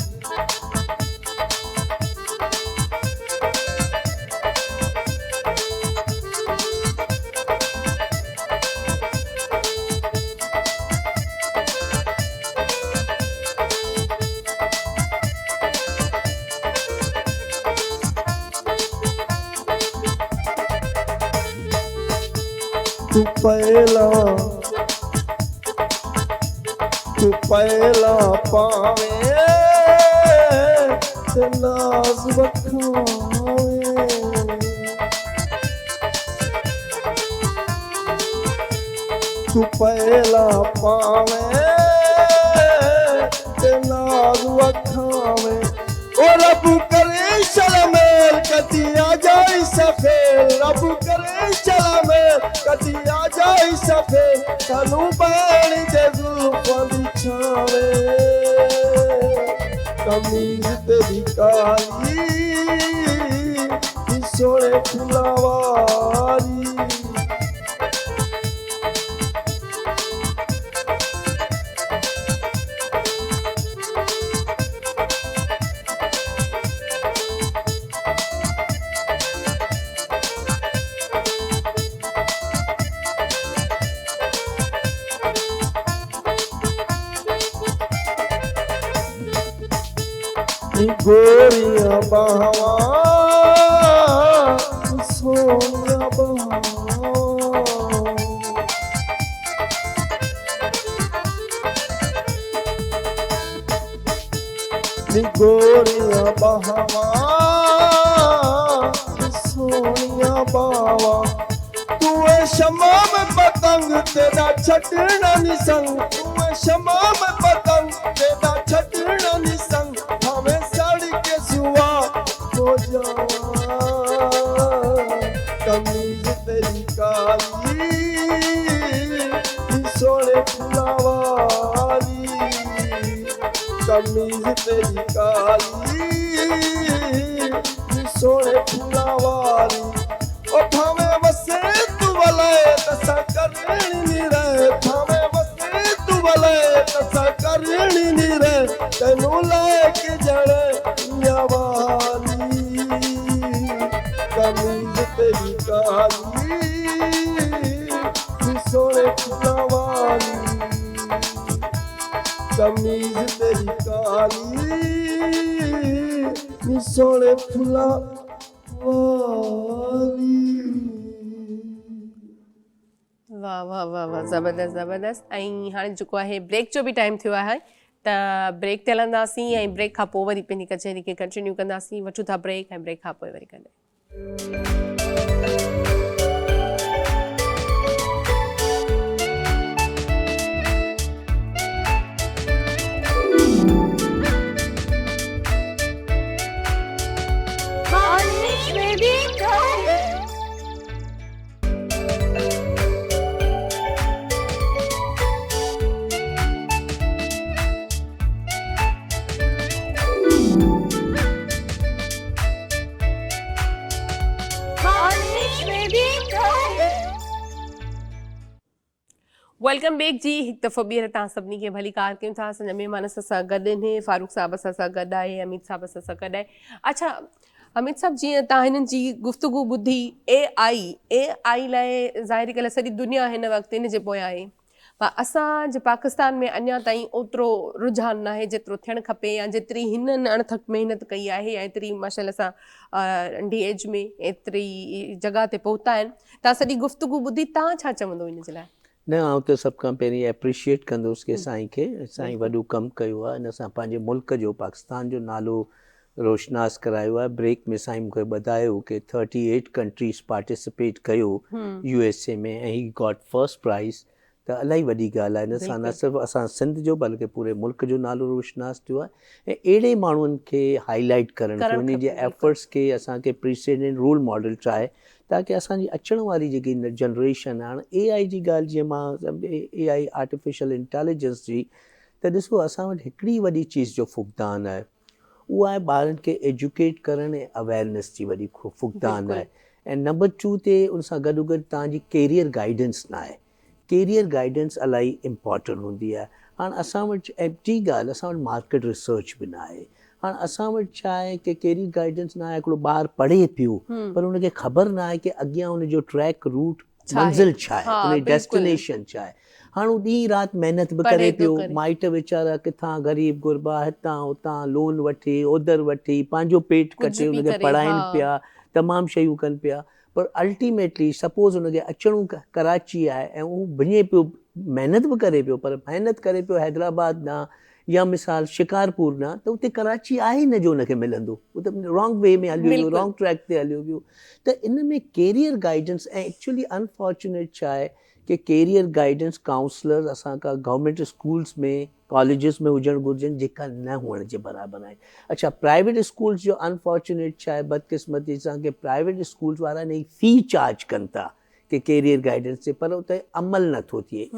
तू पहला पावे ते नाज वखावे तू पहला पावे ते नाज वखावे ओ रब करे शर्मेल कदी आ जाई सफेल रब करे शर्मेल कदी आ जाई सफेल सानू बाणी दे जुल्फां दी छावे कमीज तेरी काली नी सोने फुलां वाली गोरिया बहवा सोनिया बहवा गोरिया बहवा सोनिया बहवा तू शमा में पतंग तेरा छटना निसंग तू शमा में पतंग तेरा छटना निसंग हमें सड़ के सुआ हो जावा कमीज तेरी काली सोने फुलां वाली कमीज तेरी काली सोने फुलां वाली ओ भावे वसे तू वाले तसा करनी नी रे भावे वसे तू वाले तसा करनी नी रे तैनू लेके जाने यावाली कमीज तेरी काली नी सोने फुलां वाली कमीज तेरी काली नी सोने फुलां वाली वाह वाह वाह वाह ज़बरदस्त ज़बरदस्त ऐं हाणे जेको आहे ब्रेक जो बि टाइम थियो आहे त ब्रेक ते हलंदासीं ऐं ब्रेक खां पोइ वरी पंहिंजी कचहरी खे कंटिन्यू कंदासीं वठूं था ब्रेक ऐं ब्रेक खां पोइ वरी कंदा वेलकम बैक जी हिकु दफ़ो ॿीहर तव्हां सभिनी खे भली कार कयूं था असांजा महिमान सां गॾु आहिनि फारूक साहिब सां गॾु आहे अमित साहिब सां गॾु आहे अच्छा अमित साहिब जीअं तव्हां हिननि जी गुफ़्तगू ॿुधी AI लाइ ज़ाहिर कल सॼी दुनिया हिन वक़्तु हिन जे पोयां आहे पर असांजे पाकिस्तान में अञा ताईं ओतिरो रुझान न आहे जेतिरो थियणु खपे या जेतिरी हिननि अणथक महिनत कई आहे या एतिरी माशाल्लाह सां नंढी एज में एतिरी जॻह ते पहुता आहिनि तव्हां सॼी गुफ़्तगू ॿुधी तव्हां छा चवंदो हिन जे लाइ न आउं त सभ खां पहिरीं एप्रिशिएट कंदुसि कि साईं खे साईं वॾो कमु कयो आहे, इन सां पंहिंजे मुल्क जो पाकिस्तान जो नालो रोशनास करायो आहे। ब्रेक में साईं मूंखे ॿुधायो कि 38 कंट्रीज़ पार्टिसिपेट कयो USA में ऐं ही गॉट फर्स्ट प्राइज़। त इलाही वॾी ॻाल्हि आहे। इन सां न सिर्फ़ु असां सिंध जो बल्कि पूरे मुल्क जो नालो रोशनास थियो आहे। ऐं अहिड़े माण्हुनि खे हाईलाइट करणु खपे, उन जे एफर्ट्स खे असांखे प्रीसिडेंट रोल मॉडल ठाहे, ताकि असांजी अचण वारी जेकी जनरेशन आहे। हाणे AI जी ॻाल्हि जीअं मां AI आर्टिफिशियल इंटेलिजेंस जी, त ॾिसो असां वटि हिकिड़ी वॾी चीज़ जो फुक़दान आहे, उहा आहे ॿारनि खे एजुकेट करणु ऐं अवेयरनेस जी वॾी फुक़दान आहे। ऐं नंबर 2 ते उन सां गॾु गॾु तव्हांजी कैरियर गाइडेंस न आहे। कैरियर गाइडेंस इलाही इम्पॉर्टेंट हूंदी आहे। हाणे असां वटि ऐं ॿी ॻाल्हि, असां वटि मार्केट रिसर्च बि न आहे। हाणे असां वटि छा आहे कि कैरियर गाइडेंस न आहे। हिकिड़ो ॿारु पढ़े पियो पर उनखे ख़बर न आहे कि अॻियां उनजो ट्रैक रूट मंज़िल छा आहे, उन डेस्टिनेशन छा आहे। हाणे हू ॾींहुं राति महिनत बि करे पियो, माइट वीचारा किथां ग़रीब गुरबा हितां हुतां लोन वठी उधर वठी पंहिंजो पेट कटे उनखे पढ़ाइनि पिया, तमामु शयूं कनि पिया, पर अल्टीमेटली सपोज़ उनखे अचणो कराची आहे ऐं उहो वञे पियो, महिनत बि करे पियो, पर महिनत करे पियो हैदराबाद न या मिसाल शिकारपुर न, त उते कराची आहे ई न जो उनखे मिलंदो। उहो त रॉन्ग वे में हलियो वियो, रॉन्ग ट्रैक ते हलियो वियो। त इन में कैरियर गाइडेंस ऐं एक्चुअली अनफॉर्चुनेट छा आहे कि कैरियर गाइडेंस काउंसलर्स असांखां गवर्नमेंट स्कूल्स में कॉलेजिस में हुजणु घुरिजनि, जेका न हुअण जे बराबरि आहे। अच्छा, प्राइवेट स्कूल्स जो अनफॉर्चुनेट छा आहे, बदकिस्मती सां कि प्राइवेट स्कूल्स वारा ने फ़ी चार्ज कनि था कि कैरियर गाइडेंस ते, पर उते अमल नथो थिए।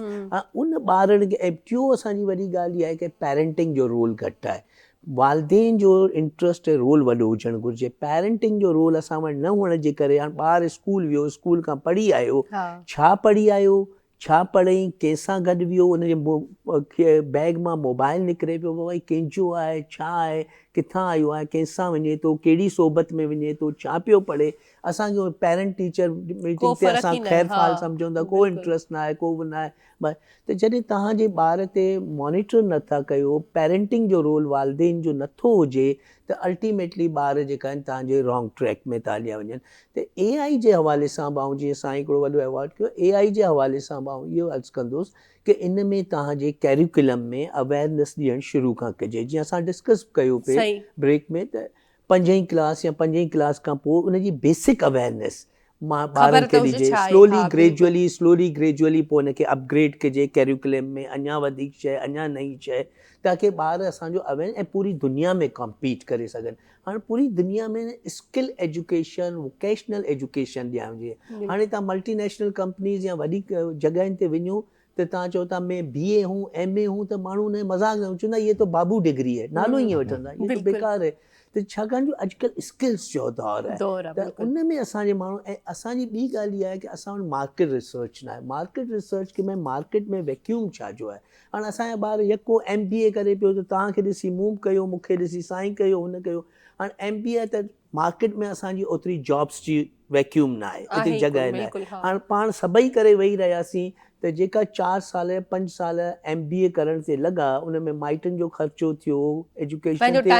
उन ॿारनि खे, ऐं टियों असांजी वॾी ॻाल्हि इहा आहे कि पेरेंटिंग जो रोल घटि आहे। वालदेन जो इंट्रस्ट ऐं रोल वॾो हुजणु घुरिजे। पेरेंटिंग जो रोल असां वटि न हुअण जे करे हाणे ॿारु स्कूल वियो, स्कूल खां पढ़ी आयो, छा पढ़ी आयो, छा पढ़ई, कंहिंसां गॾु वियो, उनजे बैग मां मोबाइल निकिरे पियो, भई कंहिंजो आहे, छा आहे, किथां आयो आहे, कंहिंसां वञे थो, कहिड़ी सोबत में वञे थो, छा पियो पढ़े। असांखे पेरेंट टीचर मीटिंग ते असां ख़ैर फ़ाल सम्झूं था, को इंट्रस्ट न आहे, को बि न आहे। त जॾहिं तव्हांजे ॿार ते मॉनिटर नथा कयो, पेरेंटिंग जो रोल वालदेन जो नथो हुजे, त अल्टीमेटली ॿार जेका आहिनि तव्हांजे रॉन्ग ट्रैक में था हलिया वञनि। त AI जे हवाले सां मां जीअं साईं हिकिड़ो वॾो अवॉर्ड कयो, AI जे हवाले सां मां इहो अर्ज़ु कंदुसि कि इन में तव्हांजे कैरिकुलम में अवेयरनेस ॾियणु शुरू खां कजे। जीअं असां डिस्कस कयो पिए ब्रेक में, त 5वीं क्लास या 5वीं क्लास खां पोइ उनजी बेसिक अवेयरनेस मां ॿारनि खे ॾिजे, स्लोली ग्रेजुअली पोइ उनखे अपग्रेड कजे कैरिकुलम में, अञा वधीक शइ, अञा नई शइ, ताकि ॿार असांजो अवेयर ऐं पूरी दुनिया में कॉम्पीट करे सघनि। हाणे पूरी दुनिया में स्किल एजुकेशन, वोकेशनल एजुकेशन ॾियणु हुजे। हाणे तव्हां मल्टीनेशनल कंपनीज़ या वॾी जॻहियुनि ते वञो त तव्हां चओ था मैं BA हूँ, MA हूँ, त माण्हू हुन मज़ाक न चवंदा ये तो बाबू डिग्री है, नालो ईअं वठंदा, ये तो बेकार है। त छाकाणि जो अॼुकल्ह स्किल्स जो दौर आहे, त उन में असांजे माण्हू, ऐं असांजी ॿी ॻाल्हि इहा आहे कि असां वटि मार्केट रिसर्च न आहे। मार्केट रिसर्च कि मैं मार्केट में वैक्यूम छा जो आहे। हाणे असांजा ॿार यको MBA करे पियो, त तव्हांखे ॾिसी मूं कयो, मूंखे ॾिसी साईं कयो, हुन कयो। हाणे MBA त मार्केट में असांजी ओतिरी जॉब्स जी वैक्यूम न आहे, एतिरी जॻह न आहे। हाणे पाण सभई करे वेही रहियासीं, त जेका 4 साल 5 साल MBA करण ते लॻा, उन में माइटनि जो ख़र्चो थियो, एजुकेशन ते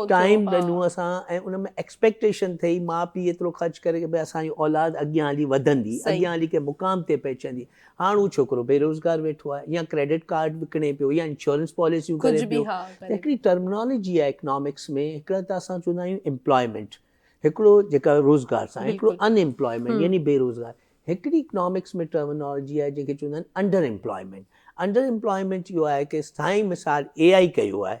टाइम ॾिनो असां, ऐं उन में एक्सपेक्टेशन थी माउ पीउ एतिरो ख़र्च करे कि भई असांजी औलाद अॻियां हली वधंदी, अॻियां हली के मुक़ाम ते पहुचंदी। हाणे उहो छोकिरो बेरोज़गार वेठो आहे, या क्रेडिट कार्ड विकिणे पियो, या इंश्योरेंस पॉलिसियूं करे पियो। त हिकिड़ी टर्मिनोलॉजी आहे इकनॉमिक्स में, हिकिड़ा त असां चवंदा आहियूं एम्प्लॉयमेंट, हिकिड़ो जेका रोज़गार सां, हिकिड़ो अनएम्प्लॉयमेंट यानी बेरोज़गार। हिकिड़ी इकनॉमिक्स में टर्मिनोलॉजी आहे जेके चवंदा आहिनि अंडर एम्प्लॉयमेंट। अंडर एम्प्लॉयमेंट इहो आहे कि साईं मिसाल AI कयो आहे,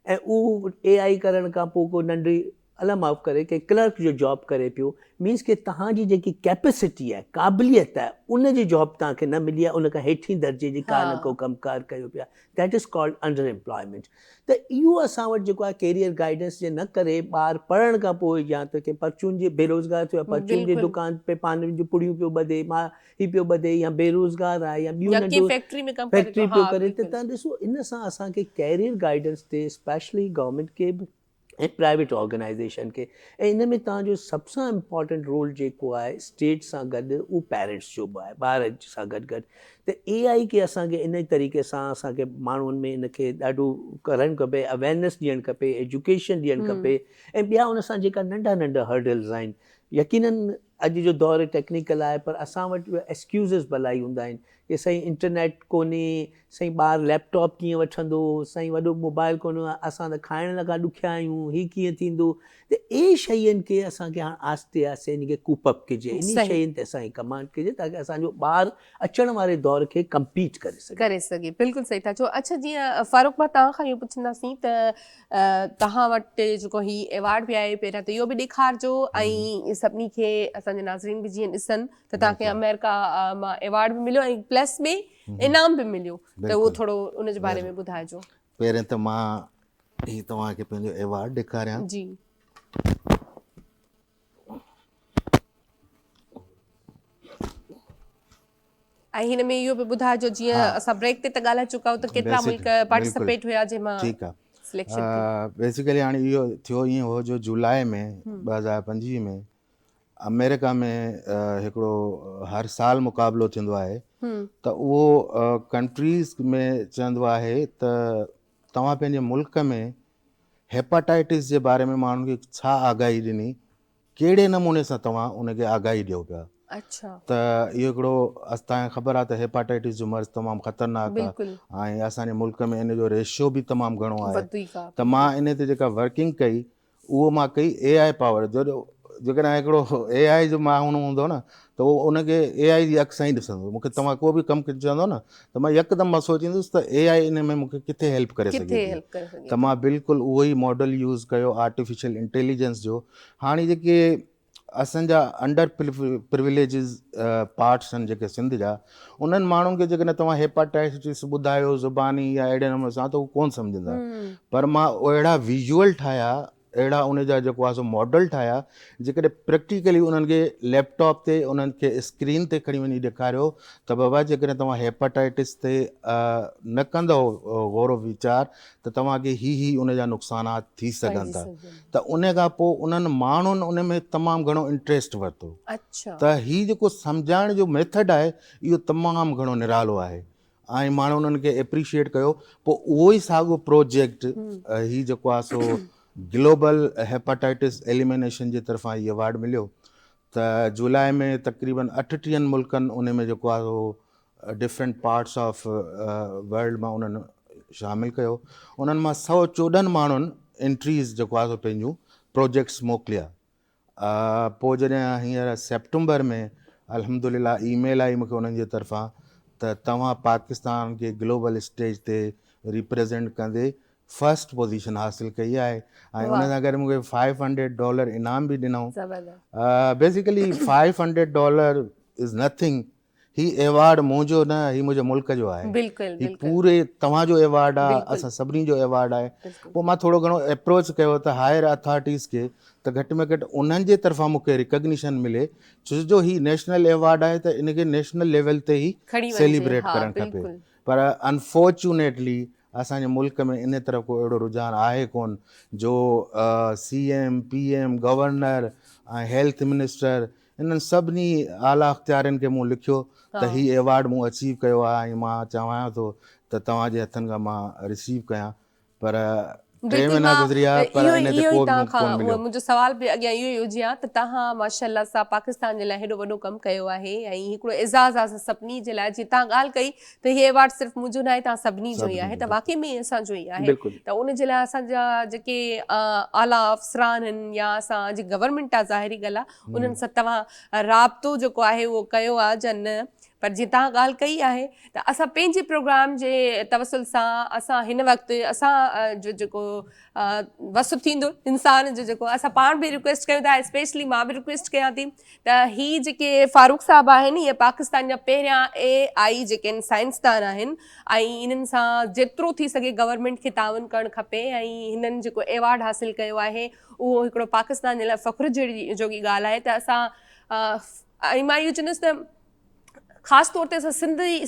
ऐं उहो AI करण खां पोइ को नंढी अला माफ़ करे कि क्लर्क जो जॉब करे पियो, मीन्स कि तव्हांजी जेकी कैपेसिटी आहे, क़ाबिलियत आहे, उन जी जॉब तव्हांखे न मिली आहे, उन खां हेठि दर्जे जी का न को कमकार कयो पिया, that is called under employment. त इहो असां वटि जेको आहे कैरियर गाइडेंस जे न करे, ॿारु पढ़ण खां पोइ या त के परचून जे बेरोज़गार थियो आहे, परचून जी दुकान पे पान जूं पुड़ियूं पियो ॿधे, मां ही पियो ॿधे, या बेरोज़गार आहे, या ॿियूं नंढियूं फैक्ट्री पियो करे। त तव्हां ॾिसो, इन सां असांखे कैरियर गाइडेंस ते स्पेशली गवर्नमेंट खे बि ऐं प्राइवेट ऑर्गेनाइज़ेशन खे, ऐं इन में तव्हांजो सभ सां इम्पॉर्टेंट रोल जेको आहे स्टेट सां गॾु, उहो पेरेंट्स जो बि आहे, ॿार सां गॾु गॾु। त AI खे असांखे इन तरीक़े सां असांखे माण्हुनि में इनखे ॾाढो करणु खपे, अवेयरनेस ॾियणु खपे, एजुकेशन ॾियणु खपे, ऐं ॿिया उन सां जेका नंढा नंढा हर्डल्स आहिनि, यकीनन अॼु जो दौरु टेक्निकल आहे पर असां वटि एक्सक्यूज़िस भलाई हूंदा आहिनि की साईं इंटरनेट कोन्हे, साईं ॿारु लैपटॉप कीअं वठंदो, साईं वॾो मोबाइल कोन्हे, असां त खाइण लॻा ॾुखिया आहियूं, हीअ कीअं थींदो। त इहे शयुनि खे असांखे हाणे आहिस्ते आहिस्ते इन खे कूपअप कजे, इन सही। शयुनि ते असांजी कमांड कजे ताकी असांजो ॿारु अचण वारे दौर खे कम्पीट करे सघे। बिल्कुलु सही था चओ। अच्छा, जीअं फारूक भाउ तव्हां खां इहो पुछंदासीं त तव्हां वटि जेको हीउ एवॉर्ड बि आहे, पहिरियां त इहो बि ॾेखारिजो ऐं सभिनी खे असांजे नाज़रीन बि जीअं ॾिसनि त तव्हांखे अमेरिका मां एवॉर्ड बि मिलियो ऐं प्लस में इनाम बि मिलियो, त उहो थोरो उनजे बारे में ॿुधाइजो। पहिरें त मां ही तव्हांखे पंहिंजो एवॉर्ड ॾेखारियां। जी ऐं हिन में इहो बि ॿुधाइजो, जीअं असां ब्रेक ते त ॻाल्हाए चुका आहियूं त केतिरा मुल्क पार्टिसिपेट हुया जंहिंमां ठीकु आहे। सिलेक्शन बेसिकली हाणे इहो थियो ईअं हो जो जुलाई में 2025 में अमेरिका में हिकिड़ो हर साल मुक़ाबिलो थींदो आहे, त उहो कंट्रीज़ में चवंदो आहे त तव्हां पंहिंजे मुल्क में हेपाटाइटिस जे बारे में माण्हुनि खे छा आगाही ॾिनी, कहिड़े नमूने सां तव्हां उनखे आगाही ॾियो पिया। अच्छा, त इहो हिकिड़ो तव्हांखे ख़बर आहे त हेपाटाइटिस जो मर्ज़ तमामु ख़तरनाक बिल्कुलु आहे ऐं असांजे मुल्क में इन जो रेशियो बि तमामु घणो आहे। वधीक आहे। त मां इन ते जेका वर्किंग कई उहो मां कई AI पावर जो। जेकॾहिं हिकिड़ो AI जो माण्हू हूंदो न त उहो उनखे AI जी अखि सां ई ॾिसंदो। मूंखे तव्हां को बि कमु चवंदो न त मां यकदमि मां सोचींदुसि त AI इन में मूंखे किथे हेल्प करे सघे थी। त मां बिल्कुलु उहो ई मॉडल यूज़ कयो आर्टिफिशियल इंटेलिजेंस जो। हाणे जेके असांजा अंडर प्रिविलेजिस पार्ट्स आहिनि जेके सिंध जा, उन्हनि माण्हुनि खे जेकॾहिं तव्हां हेपाटाइटिस ॿुधायो ज़ुबानी या अहिड़े नमूने सां त उहो कोन सम्झंदा। पर मां अहिड़ा विजुअल ठाहिया, अहिड़ा उन जा जेको आहे सो मॉडल ठाहिया, जेकॾहिं प्रैक्टिकली उन्हनि खे लैपटॉप ते उन्हनि खे स्क्रीन ते खणी वञी ॾेखारियो त बाबा जेकॾहिं तव्हां हेपाटाइटिस ते न कंदव गौर वीचार त तव्हांखे ही उन जा नुक़सानात थी सघनि था। त उन खां पोइ उन्हनि माण्हुनि उन में तमामु घणो इंट्रस्ट वरितो। अच्छा, त हीउ जेको सम्झाइण जो मेथड आहे इहो तमामु घणो निरालो आहे ऐं माण्हू उन्हनि खे एप्रिशिएट कयो। पोइ उहो ई साॻियो प्रोजेक्ट हीउ जेको आहे सो ग्लोबल हेपाटाइटिस एलिमिनेशन जे तरफ़ां हीउ अवॉर्ड मिलियो। त जुलाई में तक़रीबन 38 मुल्कनि उन में जेको आहे उहो डिफरेंट पार्ट्स ऑफ वर्ल्ड मां उन्हनि शामिलु कयो। उन्हनि मां 114 माण्हुनि एंट्रीज़ जेको आहे सो पंहिंजूं प्रोजेक्ट्स मोकिलिया। पोइ जॾहिं हींअर सेप्टेंबर में अल्हम्दुलिल्लाह ईमेल आई मूंखे उन्हनि जे तरफ़ां त तव्हां पाकिस्तान खे ग्लोबल स्टेज ते रिप्रेज़ेंट कंदे फर्स्ट पोजीशन हासिल कई आहे ऐं उन सां गॾु मूंखे $500 इनाम बि ॾिनऊं। Basically $500 is nothing. ही एवॉर्ड मुंहिंजो न, ही मुंहिंजे मुल्क जो आहे। ही पूरे तव्हांजो एवॉर्ड आहे, असां सभिनी जो एवॉर्ड आहे। पोइ मां थोरो घणो अप्रोच कयो त हायर अथॉरिटीज़ खे त घटि में घटि उन्हनि जे तरफ़ां मूंखे रिकग्निशन मिले, छो जो ही नेशनल एवॉर्ड आहे त इनखे नेशनल लेवल ते ई सेलिब्रेट करणु खपे। पर अनफॉर्चुनेटली असांजे मुल्क में इन तरफ़ को अहिड़ो रुझान आहे कोन जो CM PM गवर्नर ऐं हेल्थ मिनिस्टर इन्हनि सभिनी आला अख़्तियारनि खे मूं लिखियो त हीउ एवॉर्ड मूं अचीव कयो आहे ऐं मां चाहियां थो त तव्हांजे हथनि खां मां रिसीव कयां। पर 3 महीना गुज़रिया पर इन ते को बि कोन मिलियो। मुंहिंजो सवाल बि अॻियां इहो ई हुजे हा त तव्हां माशाअल्लाह सां पाकिस्तान जे लाइ हेॾो वॾो कमु कयो आहे ऐं हिकिड़ो एज़ाज़ आहे सभिनी जे लाइ। जीअं तव्हां ॻाल्हि कई त हीअ एवॉर्ड सिर्फ़ु मुंहिंजो न आहे, तव्हां सभिनी जो ई आहे, त वाक़ई में असांजो ई आहे। त उन जे लाइ असांजा जेके आला अफ़सरान आहिनि या असांजी गवर्नमेंट आहे, ज़ाहिरी ॻाल्हि आहे उन्हनि सां तव्हां राब्तो जेको आहे उहो कयो आहे या न। पर जीअं तव्हां ॻाल्हि कई आहे त असां पंहिंजे प्रोग्राम जे तवसुल सां असां हिन वक़्तु असां जो जेको वसु थींदो इंसान जो जेको असां पाण बि रिक्वेस्ट कयूं था, स्पेशली मां बि रिक्वेस्ट कयां थी त ही जेके फारूक साहब आहिनि इहे पाकिस्तान जा पहिरियां AI जेके आहिनि साइंसदान आहिनि ऐं इन्हनि सां जेतिरो थी सघे गवर्नमेंट खे ताउन करणु खपे ऐं हिननि जेको एवॉर्ड हासिलु कयो आहे उहो हिकिड़ो पाकिस्तान जे लाइ फ़ख्रु जोगी ॻाल्हि आहे। त असां ऐं मां इहो चवंदुसि त ख़ासि तौर ते असां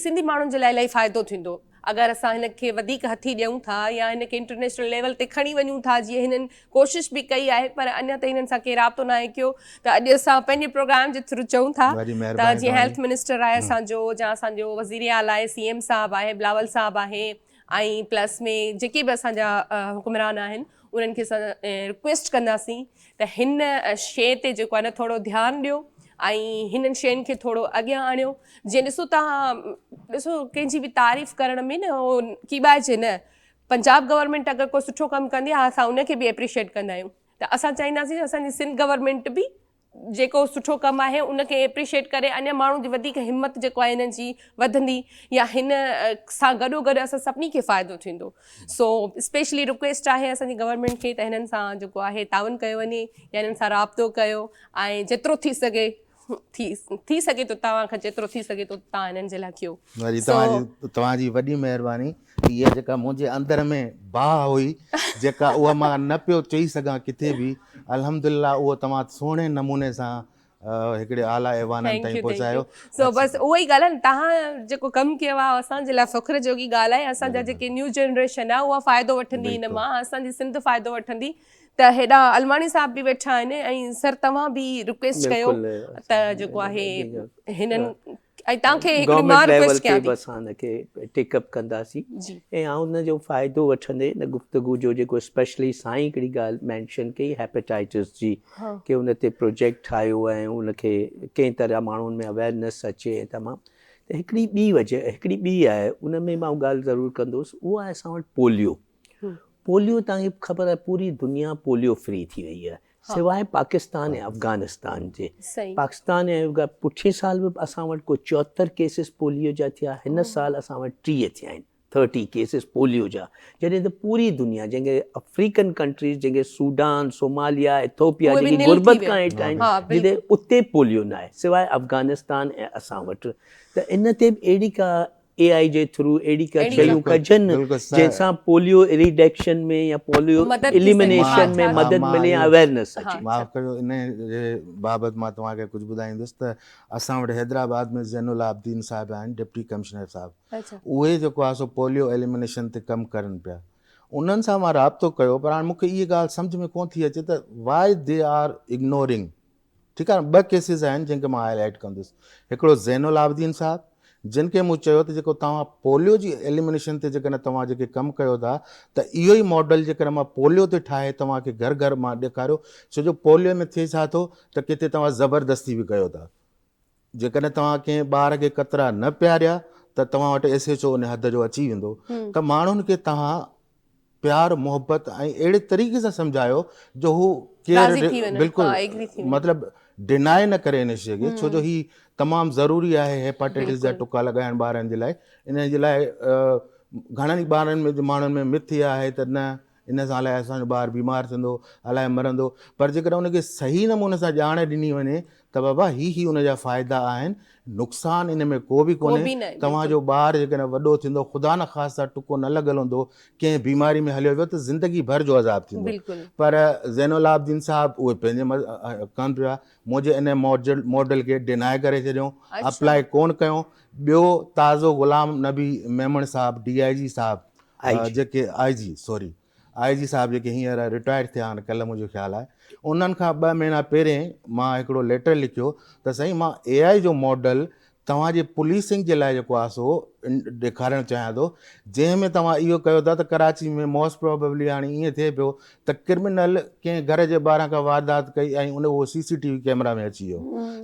सिंधी माण्हुनि जे लाइ इलाही फ़ाइदो थींदो अगरि असां हिन खे वधीक हथी ॾियूं था या हिन खे इंटरनेशनल लेवल ते खणी वञूं था। जीअं हिननि कोशिशि भी कई आहे पर अञा त हिननि सां केरु राब्तो न आहे कयो। त अॼु असां पंहिंजे प्रोग्राम जे थ्रू चऊं था त जीअं हेल्थ मिनिस्टर आहे असांजो या असांजो वज़ीर आला आहे, CM साहब आहे, बिलावल साहब आहे ऐं प्लस में जेके बि असांजा हुकुमरान आहिनि उन्हनि खे असां रिक्वेस्ट कंदासीं त हिन शइ ते जेको आहे न थोरो ध्यानु ॾियो ऐं हिननि शयुनि खे थोरो अॻियां आणियो। जीअं ॾिसो तव्हां ॾिसो कंहिंजी बि तारीफ़ करण में न उहो कीॿाइजे न। पंजाब गवर्नमेंट अगरि को सुठो कमु कंदी आहे असां उनखे बि एप्रिशिएट कंदा आहियूं, त असां चाहींदासीं असांजी सिंध गवर्नमेंट बि जेको सुठो कमु आहे उनखे एप्रिशिएट करे अञा माण्हू जी वधीक हिमत जेको आहे हिननि जी वधंदी, या हिन सां गॾोगॾु असां सभिनी खे फ़ाइदो थींदो। सो स्पेशली रिक्वेस्ट आहे असांजी गवर्नमेंट खे त हिननि सां जेको आहे तावन कयो वञे या हिननि सां राब्तो कयो, ऐं जेतिरो थी सघे तो तव्हां खां जेतिरो थी सघे तो तव्हां हिननि जे लाइ कयो। वरी तव्हांजी वॾी महिरबानी। इहा जेका मुंहिंजे अंदर में बाह हुई जेका उहा मां न पियो चई सघां किथे बि, अल्हम्दुलिल्लाह उहो तव्हां सुहिणे नमूने सां हिकिड़े आला ऐवाननि ताईं पहुचायो। सो बसि उहो ई ॻाल्हि आहे न, तव्हां जेको कमु कयो आहे असांजे लाइ फ़ख्र जोगी ॻाल्हि आहे। असांजा जेके न्यू जनरेशन आहे उहा फ़ाइदो वठंदी हिन मां, असांजी सिंध फ़ाइदो वठंदी। त हेॾा अलमाणी साहब बि वेठा आहिनि, ऐं सर तव्हां बि रिक्वेस्ट कयो त जेको आहे हिननि ऐं तव्हांखे हिकिड़ी मां रिक्वेस्ट कयां थी बसि हिनखे टेकअप कंदासीं ऐं हुनजो फ़ाइदो वठंदे हिन गुफ़्तगू जो जेको स्पेशली साईं हिकिड़ी ॻाल्हि मैंशन कई हेपेटाइटिस जी, की हुन ते प्रोजेक्ट ठाहियो ऐं उनखे कंहिं तरह माण्हुनि में अवेयरनेस अचे ऐं तमामु। त हिकिड़ी ॿी वजह हिकिड़ी ॿी आहे, उन में मां ॻाल्हि ज़रूरु कंदुसि, उहो आहे असां वटि पोलियो। पोलियो तव्हांखे ख़बर आहे पूरी दुनिया पोलियो फ्री थी वई आहे सिवाय पाकिस्तान ऐं अफ़गानिस्तान जे। पाकिस्तान ऐं पुठे साल बि असां वटि को 74 केसिस पोलियो जा थिया, हिन साल असां वटि 30 थिया आहिनि, 30 केसिस पोलियो जा। जॾहिं त पूरी दुनिया जंहिंखे अफ्रीकन कंट्रीज़ जंहिंखे सूडान, सोमालिया, इथोपिया जेकी गुरबत खां हेठि आहिनि जिते उते पोलियो न आहे सिवाय अफ़गानिस्तान ऐं असां वटि। त इन ते बि अहिड़ी का AI जे थ्रू अहिड़ी का शयूं कजनि जंहिंसां पोलियो रिडक्शन में या पोलियो एलिमिनेशन में मदद मिले, अवेयरनेस अचे। माफ़ कयो, इन जे बाबति मां तव्हांखे कुझु ॿुधाईंदुसि त असां वटि हैदराबाद में ज़ैनुल आबिदीन साहिबु आहिनि, डिप्टी कमिश्नर साहिबु। उहे जेको आहे सो पोलियो एलिमिनेशन ते कमु करनि पिया। उन्हनि सां मां राब्तो कयो, पर हाणे मूंखे इहा ॻाल्हि सम्झ में कोन थी अचे त वाई दे आर इग्नोरिंग। ठीकु आहे, 2 केसिस आहिनि जंहिंखे मां हाईलाइट कंदुसि। हिकिड़ो ज़ैनुल आबिदीन साहिबु, जिन खे मूं चयो त जेको तव्हां पोलियो जी एलिमिनेशन ते जेकॾहिं तव्हां जेके कमु कयो था त इहो ई मॉडल जेकॾहिं मां पोलियो ते ठाहे तव्हांखे घर घर मां ॾेखारियो। छो जो पोलियो में थिए छा थो त किथे तव्हां ज़बरदस्ती बि कयो था। जेकॾहिं तव्हां कंहिं ॿार खे कतरा न पियारिया त तव्हां वटि SHO उन हद जो अची वेंदो। त माण्हुनि खे तव्हां प्यार मोहबत ऐं अहिड़े तरीक़े सां सम्झायो जो हू केरु बिल्कुलु मतिलबु डिनाए न करे इन शइ खे, छो जो ही तमामु ज़रूरी आहे हेपाटाइटिस जा टुका लॻाइण ॿारनि जे लाइ। इन जे लाइ घणनि ॿारनि में माण्हुनि में मिथ इहा आहे त न इन सां अलाए असांजो ॿारु बीमार थींदो, अलाए मरंदो, पर जेकॾहिं उनखे सही नमूने सां ॼाण ॾिनी वञे त बाबा ही उनजा फ़ाइदा आहिनि, नुक़सानु इन में को बि कोन्हे। तव्हांजो ॿारु जेकॾहिं वॾो थींदो, ख़ुदा न ख़ासिता टुको न लॻल हूंदो, कंहिं बीमारी में हलियो वियो त ज़िंदगी भर जो अज़ाब थींदो। पर ज़ैनुल आबिदीन साहिबु उहे पंहिंजे कनि पिया, मुंहिंजे इन मॉडल खे डिनाए करे छॾियऊं, अप्लाई कोन कयूं। ॿियो ताज़ो ग़ुलाम नबी मेमण साहिबु DIG साहिबु, जेके IG साहिबु जेके हींअर रिटायर थिया आहिनि, कल्ह मुंहिंजो ख़्यालु आहे, उन्हनि खां 2 महीना पहिरें मां हिकिड़ो लेटर लिखियो त साईं मां AI जो मॉडल तव्हांजे पुलिसिंग जे लाइ जेको आहे सो ॾेखारणु चाहियां थो, जंहिंमें तव्हां इहो कयो था त कराची में मोस्ट प्रोबेबली हाणे ईअं थिए पियो त क्रिमिनल कंहिं घर जे ॿाहिरां खां वारदात कई ऐं उहो CCTV कैमरा में अची वियो।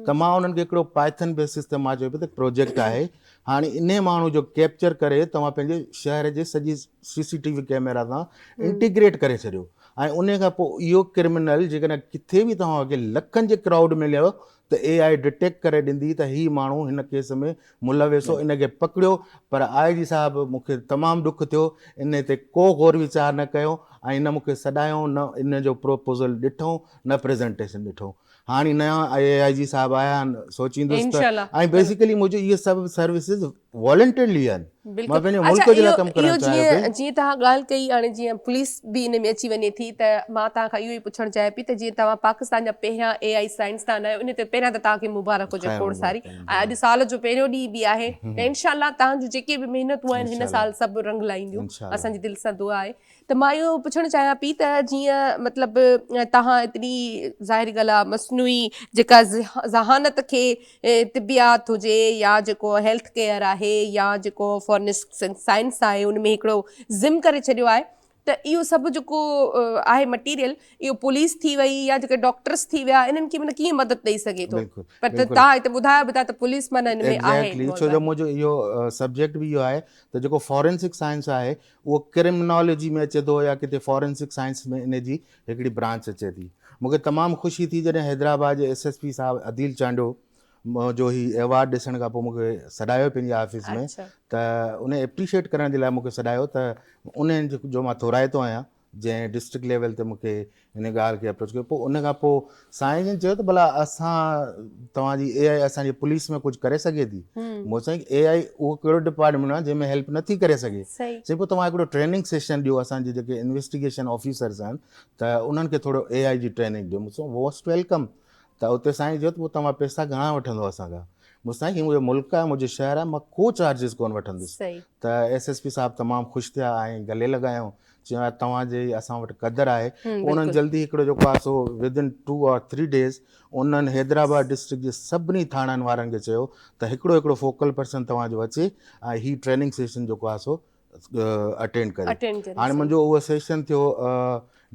त मां उन्हनि खे हिकिड़ो पाइथन बेसिस ते मां चयो पियो त प्रोजेक्ट आहे, हाणे इन माण्हू जो कैप्चर करे तव्हां पंहिंजे शहर जे सॼी CCTV कैमरा सां इंटीग्रेट करे छॾियो, ऐं उन खां पोइ इहो क्रिमिनल जेकॾहिं किथे बि तव्हांखे लखनि जे क्राउड मिलियो त AI डिटेक्ट करे ॾींदी त ही माण्हू हिन केस में मुलविस हो, इन खे पकड़ियो। पर IG साहिबु मूंखे तमामु दुख थियो, इन ते को गौर वीचार न कयो ऐं न मूंखे सॾायो, न इन जो प्रोपोज़ल ॾिठो, न प्रेज़ेंटेशन ॾिठो। हाणे नया AIG साहिबु आया आहिनि, सोचींदुसि त ऐं बेसिकली मुंहिंजो इहे सभु सर्विसिस वॉलंटियरली आहिनि, मां पंहिंजे मुल्क जे लाइ कमु करणु चाहियां पई। जीअं तव्हां ॻाल्हि कई, हाणे जीअं पुलिस बि इन में अची वञे थी, त मां तव्हां खां इहो ई पुछणु चाहियां पई त जीअं तव्हां पाकिस्तान जा पहिरियां AI साइंसदान आहियो, उन ते पहिरियां त तव्हांखे मुबारक हुजे खोड़ सारी, ऐं अॼु साल जो पहिरियों ॾींहुं बि आहे, त इनशाअल्लाह तव्हांजूं जेके बि महिनतूं आहिनि हिन साल सभु रंग लाईंदियूं, असांजी दिलि सां दुआ आहे। त मां इहो पुछणु चाहियां पई त जीअं मतिलबु तव्हां एतिरी ज़ाहिरी ॻाल्हि आहे मसनूई जेका ज़हानत खे तिबियात हुजे या जेको हेल्थ केयर आहे या जेको फॉरेनिक साइंस आहे, उन में हिकिड़ो ज़िम करे छॾियो आहे, त इहो सभु जेको आहे मटीरियल इहो पुलिस थी वई या जेके डॉक्टर्स थी विया इन्हनि खे माना कीअं मदद ॾेई सघे थो बिल्कुलु, पर बिल्कुलु। तव्हां हिते ॿुधायो बि था त पुलिस माना हिन में आहे एग्जैक्टली छो जो मुंहिंजो इहो सब्जेक्ट बि इहो आहे त जेको फॉरेंसिक साइंस आहे उहो क्रिमिनोलॉजी में अचे थो या किथे फॉरेंसिक साइंस में इन जी हिकिड़ी ब्रांच अचे थी। मूंखे तमामु ख़ुशी थी जॾहिं हैदराबाद जे एसएसपी साहिबु अदील चांडो जो ही अवॉर्ड ॾिसण खां पोइ मूंखे सॾायो पंहिंजी ऑफिस में त उन एप्रिशिएट करण जे लाइ मूंखे सॾायो त उन जो मां थोराइतो आहियां जंहिं डिस्ट्रिक्ट लेवल ते मूंखे हिन ॻाल्हि खे अप्रोच कयो। पोइ उन खां पोइ साईं जन चयो त भला तव्हांजी AI असांजी पुलिस में कुझु करे सघे थी। मूं साईं AI उहो कहिड़ो डिपार्टमेंट आहे जंहिंमें हेल्प नथी करे सघे। चई पोइ तव्हां हिकिड़ो ट्रेनिंग सेशन ॾियो असांजे जेके इन्वेस्टिगेशन ऑफिसर्स आहिनि त उन्हनि खे थोरो AI जी ट्रेनिंग ॾियो। मूंसां मोस्ट वेलकम। त उते साईं चयो त पोइ तव्हां पैसा घणा वठंदो असांखां? मूंसां साईं मुंहिंजो मुल्क आहे मुंहिंजो शहर आहे मां को चार्जिस कोन वठंदुसि। त SSP साहिबु तमामु ख़ुशि थिया ऐं गले लॻायूं चयो तव्हांजे असां वटि क़दुरु आहे। उन्हनि जल्दी हिकिड़ो जेको आहे सो विदिन 2 or 3 days उन्हनि हैदराबाद डिस्ट्रिक्ट जे सभिनी थाणनि वारनि खे चयो त हिकिड़ो फोकल पर्सन तव्हांजो अचे ऐं ही ट्रेनिंग सेशन जेको आहे सो अटेंड करे। हाणे मुंहिंजो उहो सेशन थियो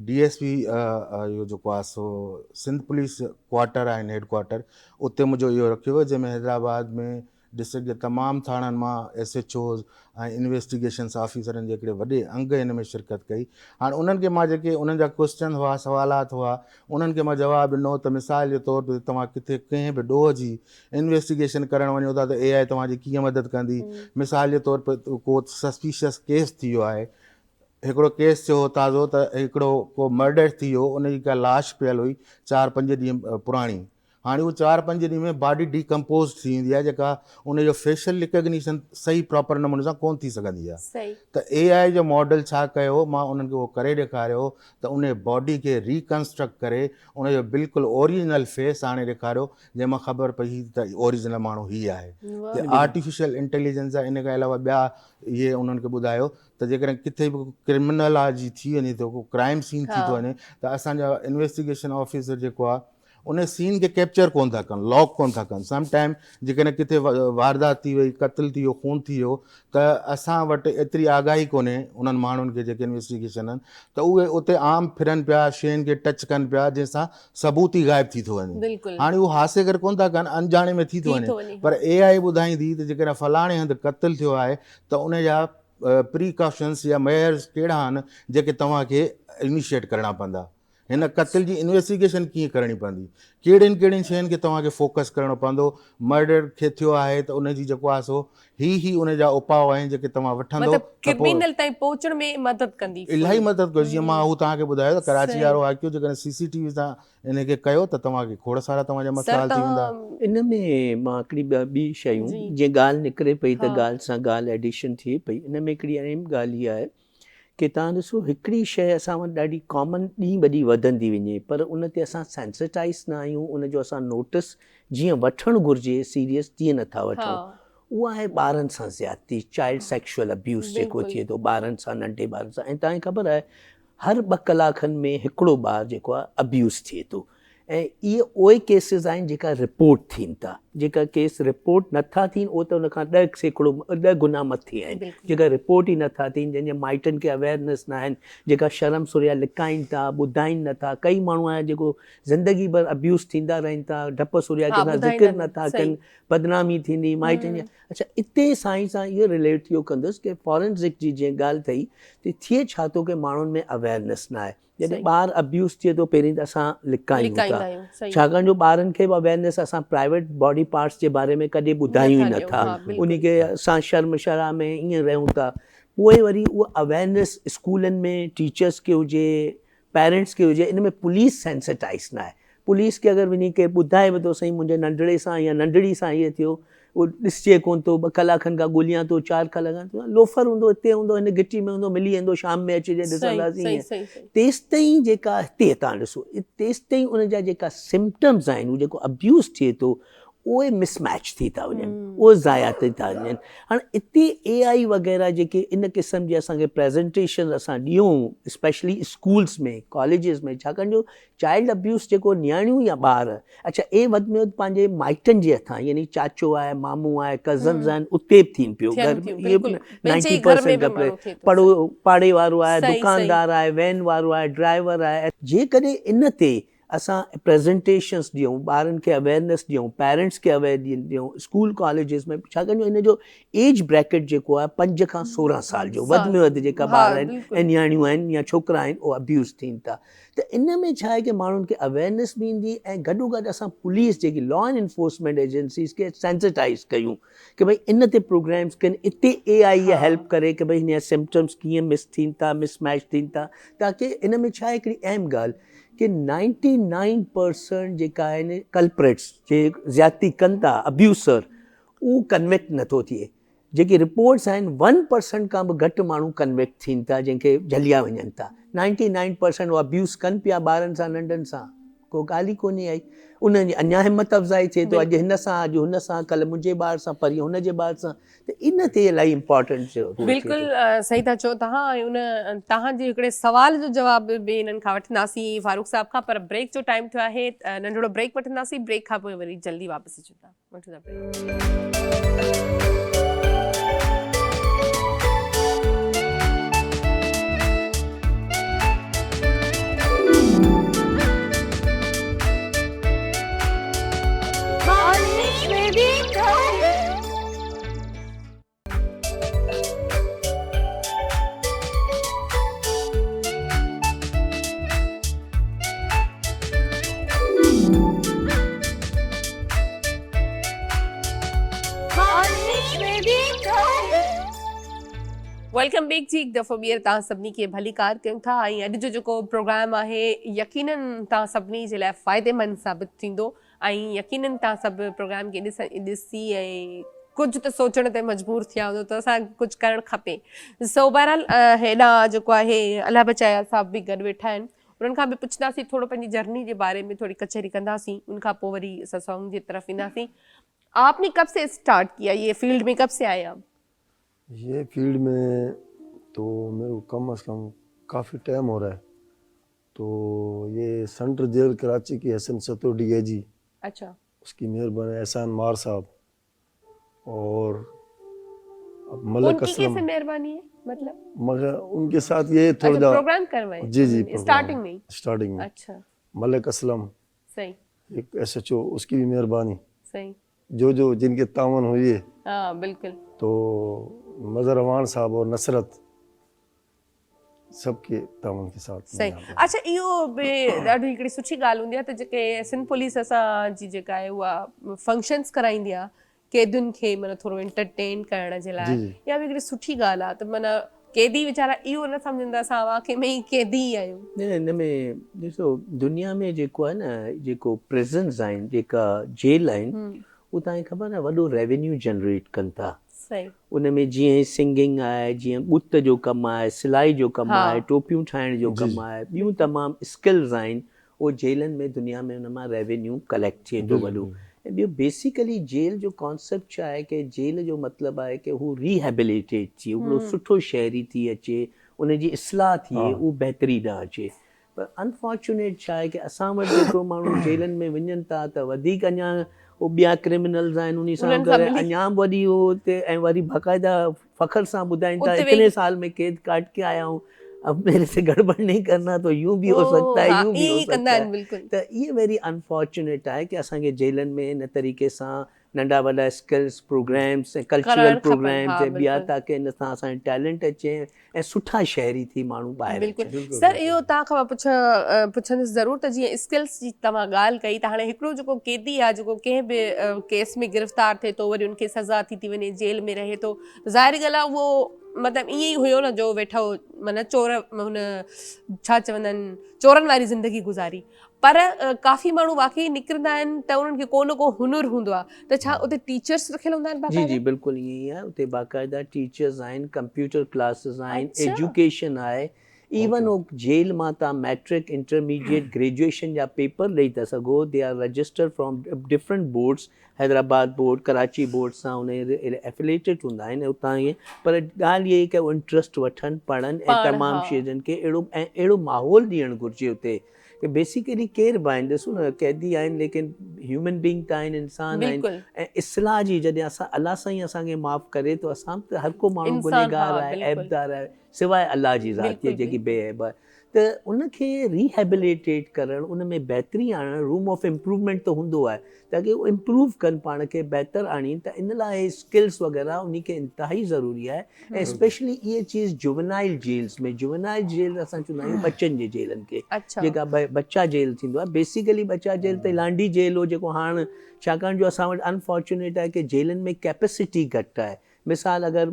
DSP इहो जेको आहे सो सिंध पुलिस क्वार्टर आहिनि हेडक्वार्टर उते मुंहिंजो इहो रखियो वियो जंहिंमें हैदराबाद में डिस्ट्रिक्ट जे तमामु थाणनि मां SHOs ऐं इन्वेस्टिगेशन्स ऑफिसरनि जे हिकिड़े वॾे अंग हिन में शिरकत कई। हाणे उन्हनि खे मां जेके उन्हनि जा क्वेश्चन हुआ सवालात हुआ उन्हनि खे मां जवाबु ॾिनो त मिसाल जे तौर ते तव्हां किथे कंहिं बि ॾोह जी इन्वेस्टिगेशन करणु वञो था त AI तव्हांजी कीअं मदद कंदी। मिसाल जे तौर ते को सस्पिशियस केस थी वियो आहे हिकिड़ो केस थियो ताज़ो त हिकिड़ो को मर्डर थी वियो उनजी का लाश पियल हुई 4-5 ॾींहं पुराणी। हाणे उहो 4-5 ॾींहं में बॉडी डिकम्पोज थी वेंदी आहे जेका उनजो फेशियल रिकग्निशन सही प्रॉपर नमूने सां कोन थी सघंदी आहे। त AI जो मॉडल छा कयो मां उन्हनि खे उहो करे ॾेखारियो त उन बॉडी खे रिकंस्ट्रक्ट करे उनजो बिल्कुलु ओरिजिनल फेस आणे ॾेखारियो जंहिंमां ख़बर पई त ओरिजिनल माण्हू हीअ आहे। त आर्टिफिशियल इंटेलिजेंस आहे इन खां अलावा ॿिया इहे उन्हनि खे ॿुधायो त जेकॾहिं किथे बि क्रिमिनोलॉजी थी वञे थो को क्राइम सीन थी थो वञे त असांजा इन्वेस्टिगेशन ऑफिसर जेको आहे उन सीन खे कैप्चर कोन था कनि लॉक कोन था कनि। समटाइम जेकॾहिं किथे वारदात थी वई क़त्ल थी वियो खून थी वियो त असां वटि एतिरी आगाही कोन्हे उन्हनि माण्हुनि खे जेके इन्वेस्टिगेशन आहिनि त उहे उते आम फिरनि पिया शयुनि खे टच कनि पिया जंहिंसां सबूत ई गाइब थी थो वञे। हाणे उहो हासे करे कोन था कनि अनजाणे में थी थो वञे पर AI ॿुधाईंदी त जेकॾहिं फलाणे हंधि क़त्ल थियो आहे त उन जा प्रिकॉशन्स या मेयर्स कहिड़ा आहिनि जेके तव्हांखे इनिशिएट करणा पवंदा। हिन क़त्ल जी इन्वेस्टिगेशन कीअं करणी पवंदी कहिड़ियुनि शयुनि खे तव्हांखे फोकस करणो पवंदो। मर्डर खे थियो आहे त उनजी जेको आहे सो ही उन जा उपाउ आहिनि जेके तव्हां वठंदो क्रिमिनल ताईं पहुचण में मदद कंदी इलाही मदद कयो। जीअं मां हू तव्हांखे ॿुधायो त कराची वारो वाक़ियो जेकॾहिं CCTV सां इनखे कयो त तव्हांखे खोड़ सारा तव्हांजा मसइला हल थी वेंदा। इन में मां हिकिड़ी ॿी शयूं जीअं ॻाल्हि निकिरे पई त ॻाल्हि सां ॻाल्हि एडिशन थिए पई। इन में हिकिड़ी अहम ॻाल्हि इहा आहे कि तव्हां ॾिसो हिकिड़ी शइ असां वटि ॾाढी कॉमन ॾींहुं ॿ ॾींहुं वधंदी वञे पर उन ते असां सेंसिटाइज़ न आहियूं उनजो असां नोटिस जीअं वठणु घुरिजे सीरियस तीअं नथा वठूं। उहा आहे ॿारनि सां ज़्यादती चाइल्ड सेक्शुअल अब्यूज़ जेको थिए थो ॿारनि सां नंढे ॿारनि सां। ऐं तव्हांखे ख़बर आहे हर 2 कलाकनि में हिकिड़ो ॿारु जेको आहे अब्यूज़ थिए थो ऐं इहे उहे केसिस आहिनि जेका रिपोर्ट थियनि था। जेका केस रिपोर्ट नथा थियनि उहो त उनखां 10 गुना मथे आहिनि। जेका रिपोर्ट ई नथा थियनि जंहिंजे माइटनि खे अवेयरनेस न आहिनि जेका शर्म सुरिया लिकाइनि था ॿुधाइनि नथा। कई माण्हू आहिनि जेको ज़िंदगी भर अब्यूज़ थींदा रहनि था डप सुरिया कंहिंसां ज़िक्र नथा कनि बदनामी थींदी माइटनि जी। अच्छा हिते साईं सां इहो रिलेट थियो कंदुसि कि फॉरेंसिक जी जीअं ॻाल्हि थी त थिए छा थो कि माण्हुनि में अवेयरनेस न आहे। जॾहिं ॿारु अब्यूज़ थिए थो पहिरीं त असां लिकायूं था छाकाणि जो ॿारनि खे बि अवेयरनेस असां प्राइवेट बॉडी पार्ट्स जे बारे में कॾहिं ॿुधायूं ई नथा उनखे असां शर्मशरा में ईअं रहूं था। पोइ वरी उहा अवेयरनेस स्कूलनि में टीचर्स खे हुजे पेरेंट्स खे हुजे इन में पुलिस सेंसिटाइज़ न आहे। पुलिस खे अगरि वञी के ॿुधाए बि थो सही मुंहिंजे नंढड़े सां या नंढड़ी सां ईअं थियो उहो ॾिसजे कोन थो 2 कलाकनि खां ॻोल्हियां थो 4 कलाक लोफर हूंदो हिते हूंदो हिन गिटी में हूंदो मिली वेंदो शाम में अचिजे ॾिसंदासीं तेसि ताईं जेका हिते तव्हां ॾिसो तेसि ताईं उन जा जेका सिम्पटम्स आहिनि उहो जेको अब्यूज़ थिए थो उहे मिसमैच थी था वञनि, उहे ज़ाया थी था वञनि। हाणे हिते AI वग़ैरह जेके इन क़िस्म जे असांखे प्रेज़ेंटेशन असां ॾियूं स्पेशली स्कूल्स में कॉलेजिस में, छाकाणि जो चाइल्ड अब्यूज़ जेको नियाणियूं या ॿार अच्छा वधि में वधि पंहिंजे माइटनि जे हथां यानी चाचो आहे, मामू आहे, कज़न्स आहिनि, उते बि थियनि पियो घर में, इहे 90% घटि पढ़ो पाड़े वारो आहे, दुकानदार आहे, वैन वारो आहे, ड्राइवर आहे। जेकॾहिं इन ते असां प्रेज़ेंटेशन्स ॾियूं, ॿारनि खे अवेयरनेस ॾियूं, पेरेंट्स खे अवेयर ॾियूं स्कूल कॉलेजिस में, छाकाणि जो इन जो एज ब्रैकेट जेको आहे 5 खां 16 साल जो वधि में वधि जेका ॿार आहिनि ऐं नियाणियूं आहिनि या छोकिरा आहिनि उहे अब्यूज़ थियनि था। त इन में छा आहे कि माण्हुनि खे अवेयरनेस बि ईंदी ऐं गॾोगॾु असां पुलिस जेकी लॉ एंड इन्फोर्समेंट एजेंसीज़ खे सेंसिटाइज़ कयूं कि भई इन ते प्रोग्राम्स कनि, इते AI इहा हेल्प करे कि भई हिन जा सिम्पटम्स कीअं मिस थियनि था, मिसमैच थियनि था, ताकी इन में छा आहे हिकिड़ी अहम ॻाल्हि कि 99% जेका आहिनि कल्प्रेट्स जे ज़्यादती कनि था अब्यूसर उहो कन्विक्ट नथो थिए। जेकी रिपोर्ट्स आहिनि 1% खां बि घटि माण्हू कन्विक्ट थियनि था जंहिंखे झलिया वञनि था। 99% उहो अब्यूज़ कनि पिया ॿारनि सां नंढनि सां, को ॻाल्हि ई कोन्हे आई। उन्हनि जी अञा हिमत अफ़ज़ाई थिए थो, अॼु हिन सां, अॼु हुन सां, कल्ह मुंहिंजे ॿार सां, परीं हुनजे ॿार सां, त इन ते इलाही इम्पोर्टेंट बिल्कुलु सही था चओ तव्हां। ऐं उन तव्हांजे हिकिड़े सवाल जो जवाब बि इन्हनि खां वठंदासीं फारूक साहब खां, पर ब्रेक जो टाइम थियो आहे, नंढिड़ो ब्रेक वठंदासीं। ब्रेक खां पोइ वरी जल्दी वापसि अचूं था। वठूं था ब्रेक। वेलकम बैक जी। एक दफ़ो ॿीहर तव्हां सभिनी खे भली कार कयूं था। ऐं अॼु जो जेको प्रोग्राम आहे यकीनन तव्हां सभिनी जे लाइ फ़ाइदेमंद साबित थींदो ऐं यकीनन तव्हां सभु प्रोग्राम खे ॾिसी ऐं कुझु त सोचण ते मजबूर थिया हूंदो त असांखे कुझु करणु खपे। सो बहरहाल हेॾा जेको आहे अलाह बचाया साहब बि गॾु वेठा आहिनि, उन्हनि खां बि पुछंदासीं थोरो पंहिंजी जर्नी जे बारे में, थोरी कचहरी कंदासीं, उनखां पोइ वरी असां सॉन्ग जी तरफ़ ईंदासीं। आपने कब से स्टार्ट किया ये फील्ड में, कब से आए आप? ये फील्ड में तो मेरे को कम से कम काफ़ी टाइम हो रहा है। तो ये सेंट्रल जेल कराची की हसन सतो DIG, अच्छा, उसकी मेहरबानी, एहसान मार साहब और मलिक उनकी असलम, कैसे मेहरबानी है मतलब? मगर उनके साथ ये थोड़ा अच्छा, प्रोग्राम करवाए? जी स्टार्टिंग में? स्टार्टिंग में अच्छा, मलिक असलम सही, एक SHO, उसकी भी मेहरबानी, सही, जो जिनके तावन हुई है, हाँ बिल्कुल। तो मज़र अवान साहब और नसरत सबके तावन के साथ। सही। अच्छा, इहो बि ॾाढी हिकिड़ी सुठी ॻाल्हि हूंदी आहे त जेके सिंध पुलिस असांजी जेका आहे उहा फंक्शन्स कराईंदी आहे क़ैदियुनि खे, माना थोरो एंटरटेन करण जे लाइ, इहा बि हिकिड़ी सुठी ॻाल्हि आहे। त माना क़ैदी वीचारा इहो न सम्झंदा असां वाक़ई में ई क़ैदी ई आहियूं। न हिन में ॾिसो, दुनिया में जेको आहे न, जेको प्रिज़न्स आहिनि, जेका जेल आहिनि, उहो तव्हांखे ख़बर आहे वॾो रेवेन्यू जनरेट कनि था। सही। उन में जीअं सिंगिंग आहे, जीअं ॿुत जो कमु आहे, सिलाई जो कमु आहे, टोपियूं ठाहिण जो कमु आहे, ॿियूं तमामु स्किल्स आहिनि, उहो जेलनि में दुनिया में उन मां रेवेन्यू कलेक्ट थिए थो वॾो। ऐं ॿियो बेसिकली जेल जो कॉन्सेप्ट छा आहे कि जेल जो मतिलबु आहे कि हू रिहेबिलिटेट थिए, हिकिड़ो सुठो शहरी थी अचे, उनजी इस्लाह थिए, उहो बहितरी न अचे। पर अनफॉर्चुनेट छा आहे कि असां वटि जेको माण्हू जेलनि में वञनि था त वधीक अञा उहो ॿिया क्रिमिनल्स आहिनि, उन सां गॾु अञा वरी उहो हुते, ऐं वरी बाक़ाइदा फ़ख्र सां ॿुधाइनि था इतने साल में कैद काट के आया हूं, अब मेरे से गड़बड़ नहीं करना, तो यूं भी हो सकता है, यूं भी हो सकता है। त इहे वेरी अनफॉर्चुनेट आहे कि असांखे जेलनि में इन तरीक़े सां नंढा वॾा स्किल्स प्रोग्राम्स ऐं कल्चरल प्रोग्राम्स ऐं ॿिया, ताकी इन सां असांजो टैलेंट अचे ऐं सुठा शहरी थी माण्हू ॿाहिरि अचनि। सर, इहो तव्हां खां पुछंदसि ज़रूरु त जीअं स्किल्स जी तव्हां ॻाल्हि कई, त हाणे हिकिड़ो जेको क़ैदी आहे, जेको कंहिं बि केस में गिरफ़्तार थिए थो, वरी उनखे सज़ा थी वञे, जेल में रहे थो, ज़ाहिरी ॻाल्हि आहे उहो मतिलबु ईअं ई हुयो न जो वेठो माना चोर, हुन छा चवंदा आहिनि, चोरनि वारी ज़िंदगी गुज़ारी। पर काफ़ी माण्हू वाक़ई निकिरंदा आहिनि त उन्हनि खे को न को हुनुर हूंदो आहे, त छा उते टीचर्स रखियल हूंदा आहिनि? जी जी बिल्कुलु ईअं ई आहे, उते बाक़ाइदा टीचर्स आहिनि, कंप्यूटर क्लासिस आहिनि, एजुकेशन आहे। इवन वो जेल मां तव्हां मैट्रिक इंटरमीडिएट ग्रेजुएशन जा पेपर ॾेई था सघो. They are registered from different boards, Hyderabad board, Karachi board सां उन एफिलेटेड हूंदा आहिनि उतां इहे. पर ॻाल्हि इहा आहे की इंट्रस्ट वठनि, पढ़नि ऐं तमामु शयुनि खे अहिड़ो माहौल ॾियणु घुरिजे उते कि बेसिकली केर बि आहिनि. ॾिसो न, कैदी आहिनि लेकिन ह्यूमन बींग त आहिनि, इंसान आहिनि. ऐं इस्लाह जी जॾहिं असां अलाह साईं असांखे माफ़ु करे थो, असां त हर को माण्हू गुनहगार आहे, ऐबदार आहे, सिवाइ अलाह जी ज़ात जेकी बेऐब आहे. त उनखे रिहेबिलिटेट करणु, उन में बहितरी आणणु, रूम ऑफ इम्प्रूवमेंट त हूंदो आहे ताकी उहो इम्प्रूव कनि, पाण खे बहितर आणीनि. त इन लाइ स्किल्स वग़ैरह उन खे इंतिहाई ज़रूरी आहे. ऐं स्पेशली इहे चीज़ जुवेनाइल जेल्स में, जुवेनाइल जेल असां चवंदा आहियूं बच्चनि जे जेलनि खे, जेका बच्चा जेल थींदो आहे. बेसिकली बच्चा जेल त लांडी जेल हो जेको हाणे, छाकाणि जो असां वटि अनफॉर्चुनेट आहे कि जेलनि में कैपेसिटी घटि आहे. मिसाल अगरि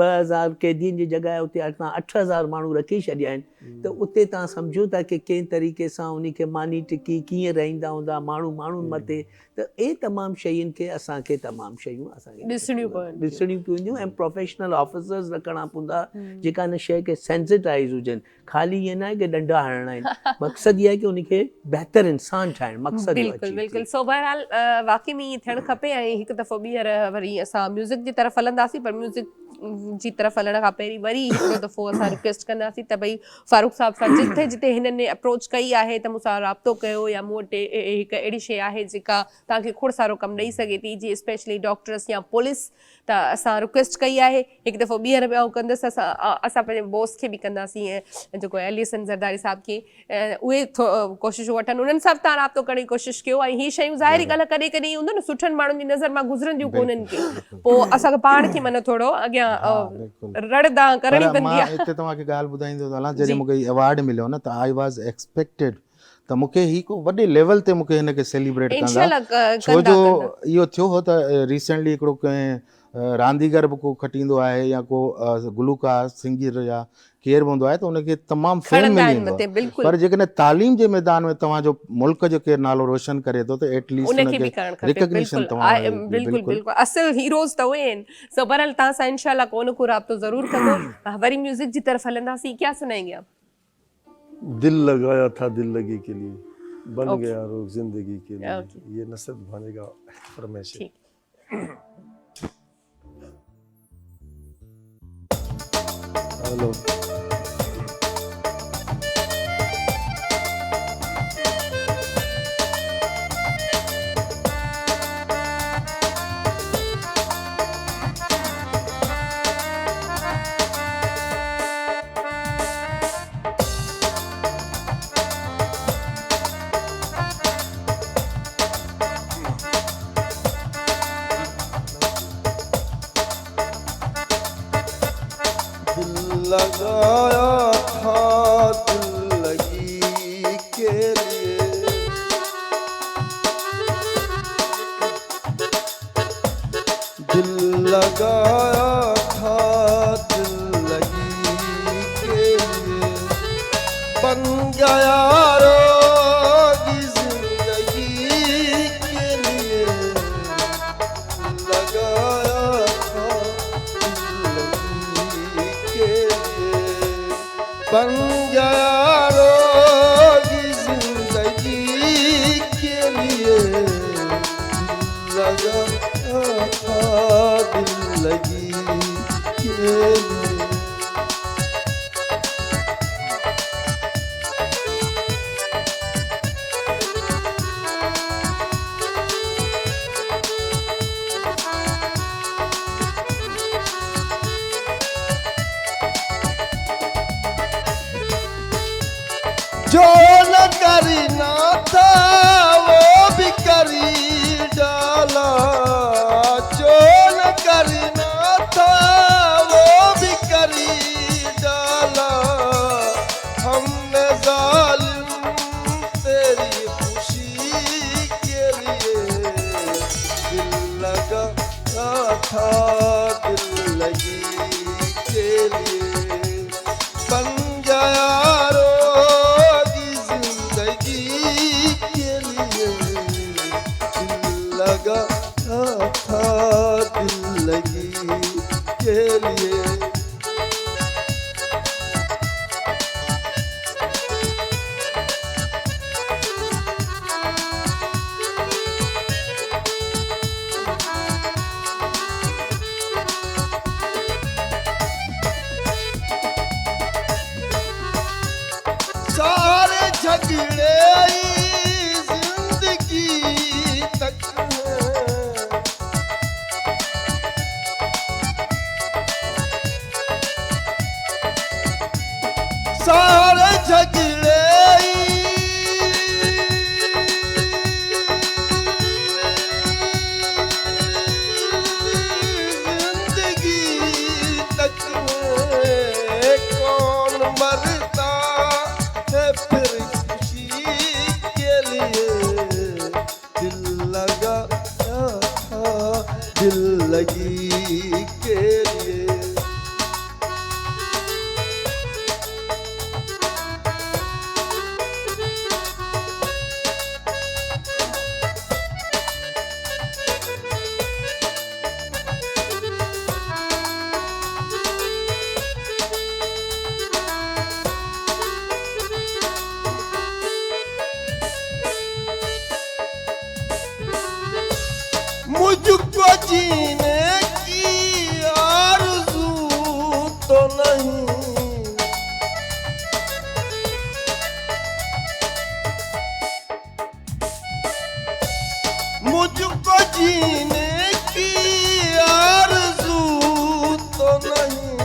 2000 कैदियुनि जी जॻह उते तव्हां 8000 माण्हू रखी छॾिया आहिनि, त उते तव्हां सम्झो था कि कंहिं तरीक़े सां उन खे मानी टिकी कीअं रहंदा हूंदा माण्हुनि मथे. त इहे तमामु शयुनि खे असांखे तमामु शयूं असांखे ॾिसणियूं पवंदियूं ऐं प्रोफेशनल ऑफिसर्स रखणा पवंदा जेका हिन शइ खे सेंसिटाइज़ हुजनि. ख़ाली ईअं न आहे कि डंडा हणणा आहिनि, मक़सदु इहा आहे कि उनखे बहितर इंसान ठाहिणु मक़सदु. बिल्कुलु. सो बहरहाल वाक़ई में ईअं थियणु खपे. ऐं हिकु दफ़ो ॿीहर वरी असां म्यूज़िक जी तरफ़ हलंदासीं, पर म्यूज़िक जी तरफ़ हलण खां पहिरीं वरी हिकिड़ो दफ़ो असां रिक्वेस्ट कंदासीं त भई फारूक साहिब सां जिथे जिथे हिननि अप्रोच कई आहे त मूंसां राब्तो कयो, या मूं वटि हिकु अहिड़ी शइ आहे जेका तव्हांखे खोड़ सारो कमु ॾेई सघे थी, जीअं स्पेशली डॉक्टर्स या पुलिस. त असां रिक्वेस्ट कई आहे, हिकु दफ़ो ॿीहर ॿियो कंदसि. असां पंहिंजे बॉस खे बि कंदासीं, ऐं जेको अली हसन ज़रदारी साहिब खे, उहे कोशिशूं वठनि, उन्हनि सां बि तव्हां राब्तो करण जी कोशिशि कयो. ऐं हीअ शयूं ज़ाहिरी ॻाल्हि कॾहिं कॾहिं हूंदो न, सुठनि माण्हुनि जी नज़र मां गुज़रंदियूं कोन्हनि के, पोइ असांखे पाण खे माना थोरो अॻियां रड़दा करणी पवंदी आहे. हिते तव्हांखे ॻाल्हि ॿुधाईंदो हलां, जॾहिं मूंखे अवार्ड मिलियो न, त आई वॉज एक्सपेक्टेड त मूंखे ही को वॾे लेवल ते मूंखे हिनखे सेलिब्रेट कंदा. छो जो इहो थियो हो त रिसेंटली हिकिड़ो कंहिं रांदीगर बि को खटींदो आहे या को गुलूकार सिंगर या केरु हूंदो आहे त उनखे तमामु फेम मिली वेंदो आहे. पर जेकॾहिं तालीम जे मैदान में तव्हांजो मुल्क जो केरु नालो रोशन करे थो त एटलीस्ट रिकग्निशन तव्हां. बिल्कुलु असल हीरोज़ त उहे आहिनि. सो बहरहाल तव्हां सां इंशाल्लाह को न को राब्तो ज़रूरु कंदो. वरी म्यूज़िक जी तरफ़ हलंदासीं. क्या सुनाएंगे आप? दिल लगाया था दिल लगी के लिए, बन गया रोग जिंदगी के लिए. ये नसरत भाने का फरमाइश है. हेलो. लगाया था दिल लगी के लिए, दिल लगाया था दिल लगी के लिए, बन गया रोगी जिंदगी के लिए, लगाया था बन गया रोगी जिंदगी के लिए, लगा था दिल लगी के लिए. जो न करना था वो भी करी डाला, जो न करना था वो भी करी डाला. हमने जालिम तेरी खुशी के लिए, दिल लगा था दिल लगी के लिए, बन गया लगा था दिल लगी के लिए. झगड़े जिंदगी तक सारे झगड़े जिंदगी तक में कौन मरता है फिर खुशी के लिए दिल लगाया था दिल लगी के लिए मुझको जीने की आरज़ू तो नहीं मुझको जीने की आरज़ू तो नहीं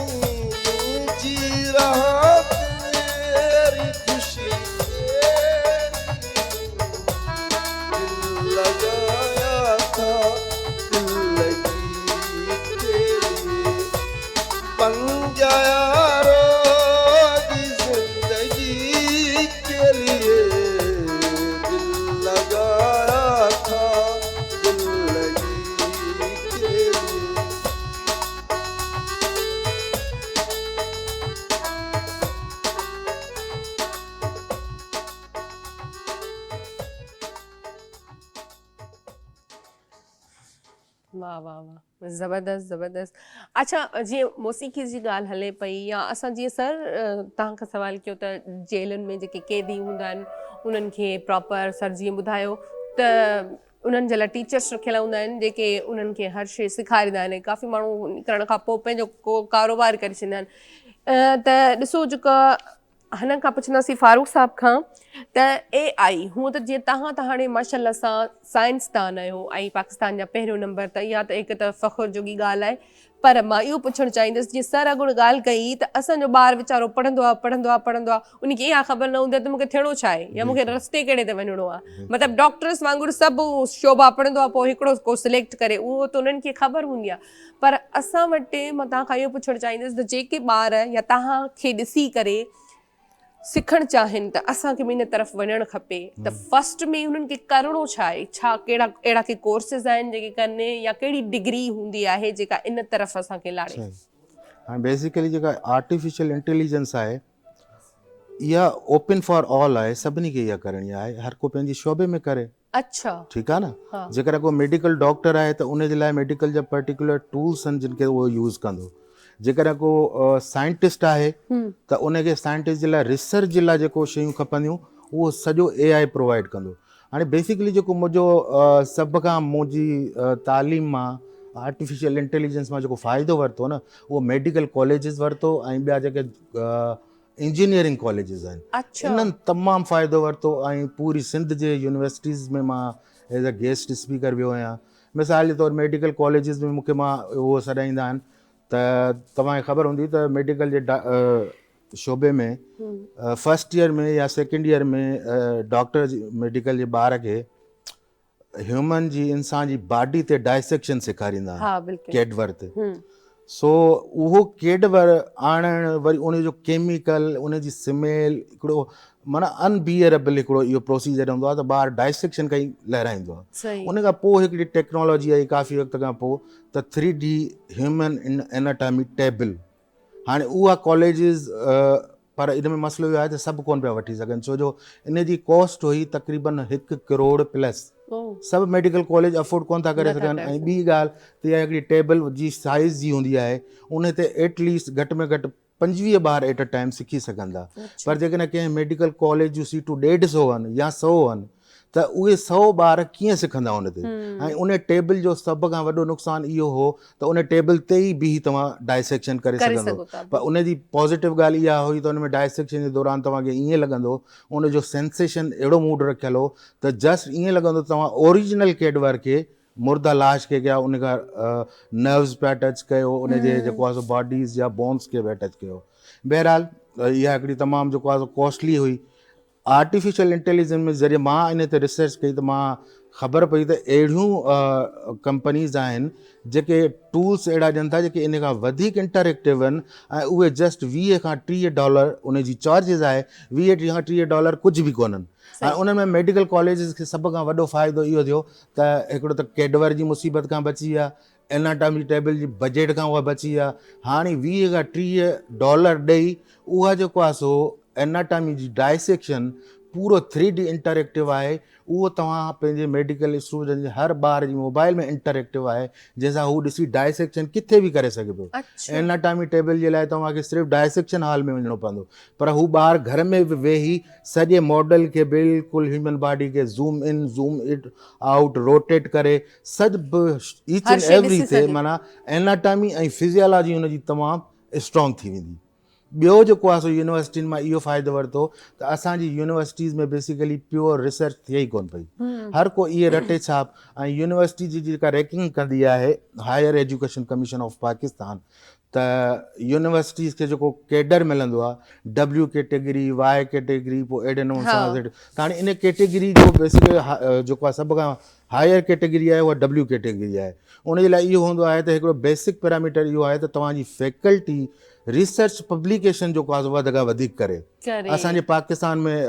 जी रहा तेरी खुशी दिल लगाया था दिल लगी के लिए बन गया रोज जिंदगी के लिए दिल लगाया था दिल लगी के लिए वाह वाह वाह ज़बरदस्त ज़बरदस्त अच्छा जीअं मौसीक़ी जी ॻाल्हि हले पई या असां जीअं सर तव्हांखां सवाल कयो त जेलुनि में जेके क़ैदी हूंदा आहिनि उन्हनि खे प्रॉपर सर जीअं ॿुधायो त उन्हनि जे लाइ टीचर्स रखियल हूंदा आहिनि जेके उन्हनि खे हर शइ सेखारींदा आहिनि काफ़ी माण्हू निकिरण खां पोइ पंहिंजो को कारोबार करे छॾींदा आहिनि त ॾिसो जेका हिन खां पुछंदासीं फारूक साहब खां त AI हूअं त जीअं तव्हां त हाणे माशाल्लाह सां साइंसदान आहियो ऐं पाकिस्तान जा पहिरियों नंबर त इहा त हिकु त फ़ख़ुर जोगी ॻाल्हि आहे पर मां इहो पुछणु चाहींदसि जीअं सर अॻुण ॻाल्हि कई त असांजो ॿारु वीचारो पढ़ंदो आहे उनखे इहा ख़बर न हूंदी आहे त मूंखे थियणो छा आहे या मूंखे रस्ते कहिड़े ते वञिणो आहे मतिलबु डॉक्टर्स वांगुरु सभु शोभा पढ़ंदो आहे पोइ हिकिड़ो को सिलेक्ट करे उहो त उन्हनि खे ख़बर हूंदी आहे पर असां वटि मां तव्हांखां इहो पुछणु चाहींदसि त जेके ॿार या तव्हांखे ॾिसी करे सिखणु चाहिनि त असांखे बि इन तरफ़ वञणु खपे त फस्ट में उन्हनि खे करिणो छा आहे छा कहिड़ा अहिड़ा के कोर्सिस आहिनि जेके कनि या कहिड़ी डिग्री हूंदी आहे जेका इन तरफ़ असांखे लाड़े हाणे बेसिकली जेका आर्टिफिशियल इंटेलिजेंस आहे इहा ओपन फॉर ऑल आहे सभिनी खे इहा करणी आहे हर को पंहिंजी शोबे में करे अच्छा ठीकु आहे न जेकर को मेडिकल डॉक्टर आहे त उन जे लाइ मेडिकल जा पर्टिकुलर टूल्स आहिनि जिन खे उहो यूज़ कंदो जेकर को साइंटिस्ट आहे त उनखे साइंटिस्ट जे लाइ रिसर्च जे लाइ जेको शयूं खपंदियूं उहो सॼो AI प्रोवाइड कंदो हाणे बेसिकली जेको मुंहिंजो सभ खां मुंहिंजी तालीम मां आर्टिफिशियल इंटेलिजेंस मां जेको फ़ाइदो वरितो न उहो मेडिकल कॉलेजिस वरितो ऐं ॿिया जेके इंजीनियरिंग कॉलेजिस आहिनि अच्छा इन्हनि तमामु फ़ाइदो वरितो ऐं पूरी सिंध जे यूनिवर्सिटीज़ में मां एज़ अ गेस्ट स्पीकर वियो आहियां मिसाल जे तौरु मेडिकल कॉलेजिस में मूंखे मां उहो सॾाईंदा आहिनि त तव्हांखे ख़बर हूंदी त मेडिकल जे शोबे में फर्स्ट ईयर में या सेकेंड ईयर में डॉक्टर जी मेडिकल जे ॿार खे ह्यूमन जी इंसान जी बॉडी ते डाइसेक्शन सेखारींदा आहिनि कैडवर ते सो उहो कैडवर आणणु वरी उनजो केमिकल उनजी स्मेल हिकिड़ो माना अनबियरेबल हिकिड़ो इहो प्रोसीजर हूंदो आहे त ॿारु डाइसेक्शन खां ई लहराईंदो आहे उन खां पोइ हिकिड़ी टेक्नोलॉजी आई काफ़ी वक़्त खां पोइ त 3D ह्यूमन एनाटॉमी टेबल हाणे उहा कॉलेजिस पर इन में मसइलो इहो आहे त सभु कोन पिया वठी सघनि छो जो इन जी कॉस्ट हुई तक़रीबन 1 करोड़ प्लस सभु मेडिकल कॉलेज अफोर्ड कोन था करे सघनि ऐं ॿी ॻाल्हि त इहा हिकिड़ी टेबल जी साइज़ जी हूंदी आहे उन ते एटलीस्ट घटि में घटि 25 ॿार एट अ टाइम सिखी सघंदा पर जेकॾहिं कंहिं मेडिकल कॉलेज जूं सीटूं 150 आहिनि या 100 आहिनि त उहे 100 ॿार कीअं सिखंदा उन ते। ऐं उन टेबल जो सभ खां वॾो नुक़सानु इहो हो त उन टेबल ते ई बीही तव्हां डाइसेक्शन करे सघंदो, पर उन जी पॉज़िटिव ॻाल्हि इहा हुई त उन में डाइसेक्शन जे दौरान तव्हांखे ईअं लॻंदो, उन जो सेंसेशन अहिड़ो मूड रखियल हो त जस्ट ईअं लॻंदो तव्हां ओरिजिनल कैडवर खे, मुर्दा लाश खे क्या उन खां नर्व्स पिया टच कयो, उन जे जेको आहे सो बॉडीज़ या बोन्स खे पिया टच कयो। बहरहाल इहा हिकिड़ी तमामु जेको आहे सो कॉस्टली हुई। आर्टिफिशियल इंटेलिजेंस में ज़रिए मां इन ते रिसर्च कई त मां ख़बर पई त अहिड़ियूं कंपनीज़ आहिनि जेके टूल्स अहिड़ा ॾियनि था जेके इन खां वधीक इंटरेक्टिव आहिनि, ऐं उहे जस्ट $20 खां $30 उन जी चार्जिस आहे, $20 खां $30 कुझु बि कोन्हनि। ऐं उन में मेडिकल कॉलेजिस खे सभ खां वॾो फ़ाइदो इहो थियो त हिकिड़ो त कैडवर जी मुसीबत खां बची विया, एनाटॉमी टेबल जी बजट खां उहा बची विया। हाणे $20 खां $30 ॾेई उहा जेको आहे सो एनाटॉमी जी डाइसेक्शन पूरो 3D इंटरेक्टिव आहे, उहो तव्हां पंहिंजे मेडिकल स्टूडेंट जे हर ॿार जी मोबाइल में इंटरेक्टिव आहे, जंहिंसां हू ॾिसी डाइसेक्शन किथे बि करे सघे पियो। एनाटॉमी टेबल जे लाइ तव्हांखे सिर्फ़ु डाइसेक्शन हॉल में वञिणो पवंदो, पर हू ॿार घर में बि वेही सॼे मॉडल खे बिल्कुलु ह्यूमन बॉडी खे zoom in zoom it out rotate करे सभु ईच एंड एवरी ते माना एनाटॉमी ऐं फिजियोलॉजी हुन जी तमामु स्ट्रॉन्ग थी वेंदी। ॿियो जेको आहे सो यूनिवर्सिटियुनि मां इहो फ़ाइदो वरितो त असांजी यूनिवर्सिटीज़ में बेसिकली प्योर रिसर्च थिए ई कोन पई, हर को इहे रटे छाप। ऐं यूनिवर्सिटी जी जेका रैंकिंग कंदी आहे higher education commission of Pakistan, त यूनिवर्सिटीज़ खे जेको कैडर मिलंदो आहे W कैटेगरी Y कैटेगरी पोइ एॾे नमूने सां त हाणे इन कैटेगरी जो बेसिकली जेको आहे सभ खां हायर कैटेगरी आहे उहा W कैटेगरी आहे। उन जे लाइ इहो हूंदो आहे त हिकिड़ो बेसिक पैरामीटर इहो आहे त तव्हांजी फैकल्टी रिसर्च पब्लिकेशन जेको आहे वधि खां वधीक करे। असांजे पाकिस्तान में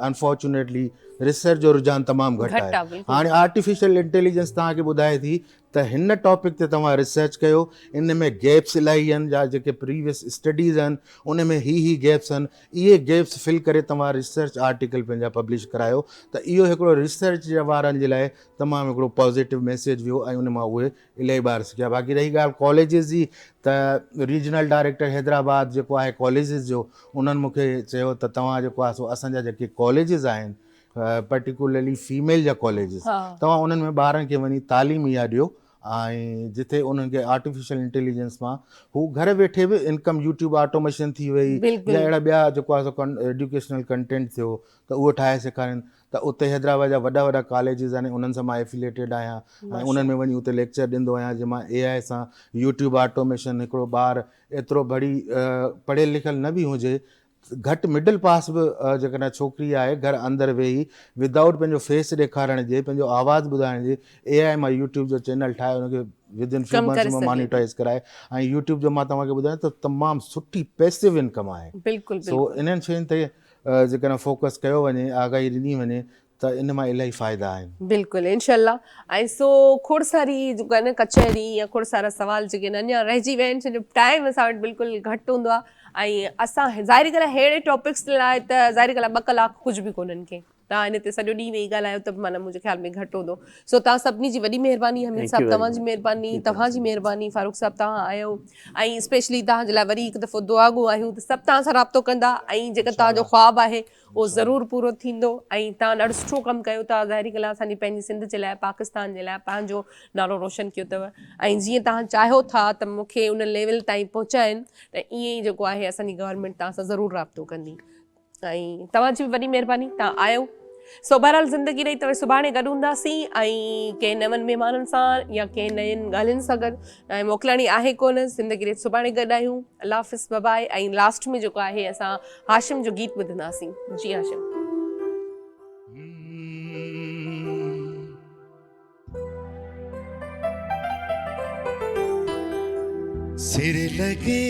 अनफॉर्चुनेटली रिसर्च जो रुझान तमामु घटि आहे। हाणे आर्टिफिशियल इंटेलिजेंस तव्हांखे ॿुधाए थी त हिन टॉपिक ते तव्हां रिसर्च कयो, इन में गैप्स इलाही आहिनि, या जेके प्रीवियस स्टडीज़ आहिनि उन में ही गैप्स आहिनि, इहे गैप्स फिल करे तव्हां रिसर्च आर्टिकल पंहिंजा पब्लिश करायो। त इहो हिकिड़ो रिसर्च वारनि जे लाइ तमामु हिकिड़ो पॉज़िटिव मैसेज वियो ऐं उन मां उहे इलाही ॿार सिखिया। बाक़ी रही ॻाल्हि कॉलेजिस जी, त रीजनल डायरेक्टर हैदराबाद जेको आहे कॉलेजिस जो, उन्हनि मूंखे चयो त तव्हां जेको आहे सो असांजा जेके कॉलेजिस आहिनि पर्टिकुलरली फीमेल जा कॉलेजिस, तव्हां उन्हनि में ॿारनि खे वञी तालीम इहा ॾियो, ऐं जिथे उन्हनि खे आर्टिफिशियल इंटेलिजेंस मां हू घर वेठे बि इनकम यूट्यूब ऑटोमेशन थी वई या अहिड़ा ॿिया जेको आहे सो एजुकेशनल कंटेंट थियो त उहो ठाहे सेखारनि। त उते हैदराबाद जा वॾा वॾा कॉलेजिस आहिनि, उन्हनि सां मां एफिलेटेड आहियां ऐं उन्हनि में वञी उते लेक्चर ॾींदो आहियां, जंहिं मां AI सां यूट्यूब ऑटोमेशन, हिकिड़ो ॿार एतिरो बड़ी पढ़ियलु लिखियलु न बि हुजे, घटि मिडल पास बि जेकॾहिं छोकिरी आहे घर अंदरि वेही विदाउट पंहिंजो फेस ॾेखारण जे, पंहिंजो आवाज़ु ॿुधाइण जे, AI मां यूट्यूब जो चैनल ठाहे हुनखे विदिन फ्यू मंथ्स में मॉनिटाइज़ कराए। ऐं यूट्यूब जो मां तव्हांखे ॿुधायां त तमामु सुठी पैसिव इनकम आहे। सो इन्हनि शयुनि ते जेकॾहिं फोकस कयो वञे, आगाही ॾिनी वञे, त इन मां इलाही फ़ाइदा आहिनि। बिल्कुलु इनशाला। ऐं सो खोड़ सारी जेको आहे न कचहरी या खोड़ सारा सवाल जेके अञा रहिजी विया आहिनि, छो टाइम असां वटि बिल्कुलु घटि हूंदो आहे, ऐं असां ज़ाहिरी ॻाल्हि आहे अहिड़े टॉपिक्स लाइ त ज़ाहिरी ॻाल्हि आहे 2 कलाक कुझु बि कोन्हनि खे, तव्हां हिन ते सॼो ॾींहुं वेही ॻाल्हायो त माना मुंहिंजे ख़्याल में घटि हूंदो। सो तव्हां सभिनी जी वॾी महिरबानी, हमीद साहब तव्हांजी महिरबानी, तव्हांजी महिरबानी, फारूक साहब तव्हां आयो, ऐं स्पेशली तव्हांजे लाइ वरी हिकु दफ़ो दुआ गो आहियूं त सभु तव्हां सां राब्तो कंदा, ऐं जेका तव्हांजो ख़्वाबु आहे उहो ज़रूरु पूरो थींदो, ऐं तव्हां ॾाढो सुठो कमु कयो था। ज़ाहिरी ॻाल्हि आहे असांजी पंहिंजी सिंध जे लाइ, पाकिस्तान जे लाइ पंहिंजो नालो रोशन कयो अथव, ऐं जीअं तव्हां चाहियो था त मूंखे उन लेवल ताईं पहुचाइनि, त ईअं ई जेको आहे असांजी गवर्नमेंट तव्हां सां ज़रूरु राब्तो कंदी, ऐं तव्हांजी बि वॾी महिरबानी, तव्हां आयो। सो बहरहाल ज़िंदगी रही त सुभाणे गॾु हूंदासीं, ऐं कंहिं नवनि महिमाननि सां या कंहिं नयनि ॻाल्हियुनि सां गॾु, ऐं मोकिलणी आहे कोन, ज़िंदगी रही सुभाणे गॾु आहियूं। अल्लाह हाफ़िज़, बाय बाय। ऐं लास्ट में जेको आहे असां हाशिम जो गीत ॿुधंदासीं। जी हाशिम। सिर लगे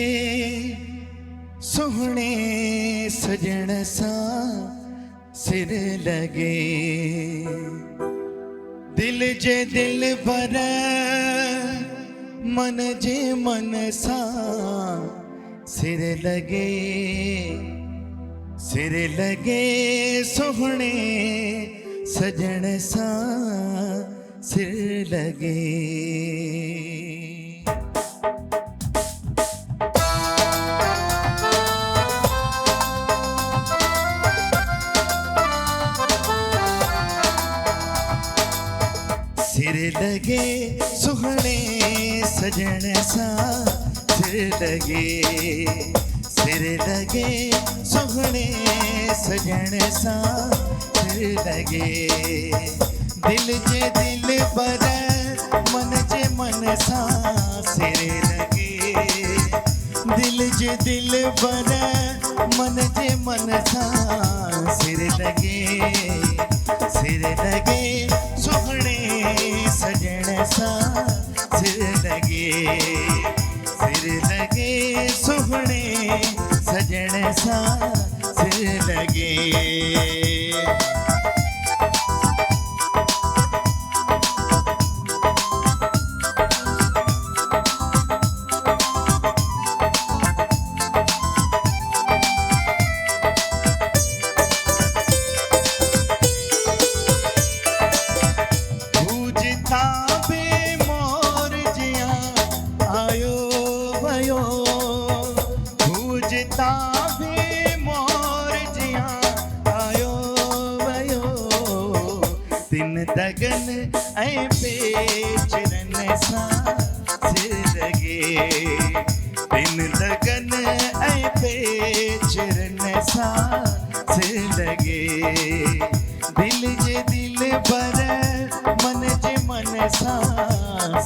सोहणे सजण सां, सिर लगे दिल जे दिल भर, मन जे मन सां, सिर लगे सोहणे सजण सां, सिर लगे। सिर लगे सुहणे सजण सां सिर लगे सिर लगे सुहणे सजण सां सिर लगे दिल जे दिल पर मन जे मन सां सिर लगे दिल जे दिल पर मन जे मन सां सिर लगे सुहणे सजण सां सिर लगे सुहणे सजण सां सिर लगे दगन ऐं पेचरन सां सिर लगे बिन दगन ऐं पेचरन सां सिर लगे दिल जे दिल पर मन जे मन सां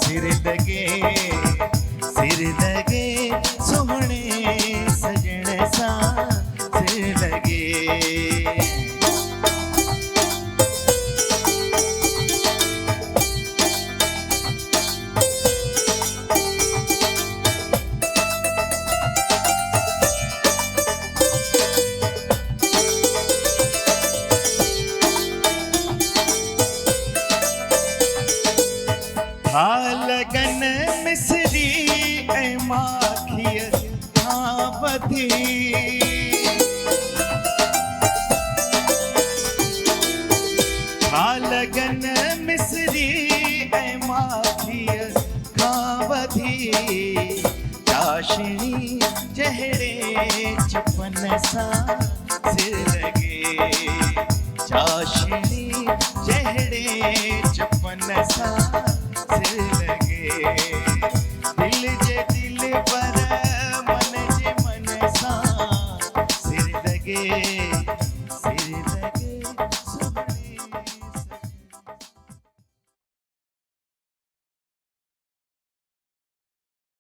सिर लगे सुहणे सजण सां सिर लगे लगन मिसरी ऐं माखीअ खां वधी लगन मिसरी ऐं माखीअ खां वधी चाशनी जहिड़े चपन सां सिर लगे चाशनी जहिड़े चपन सां सिर लगे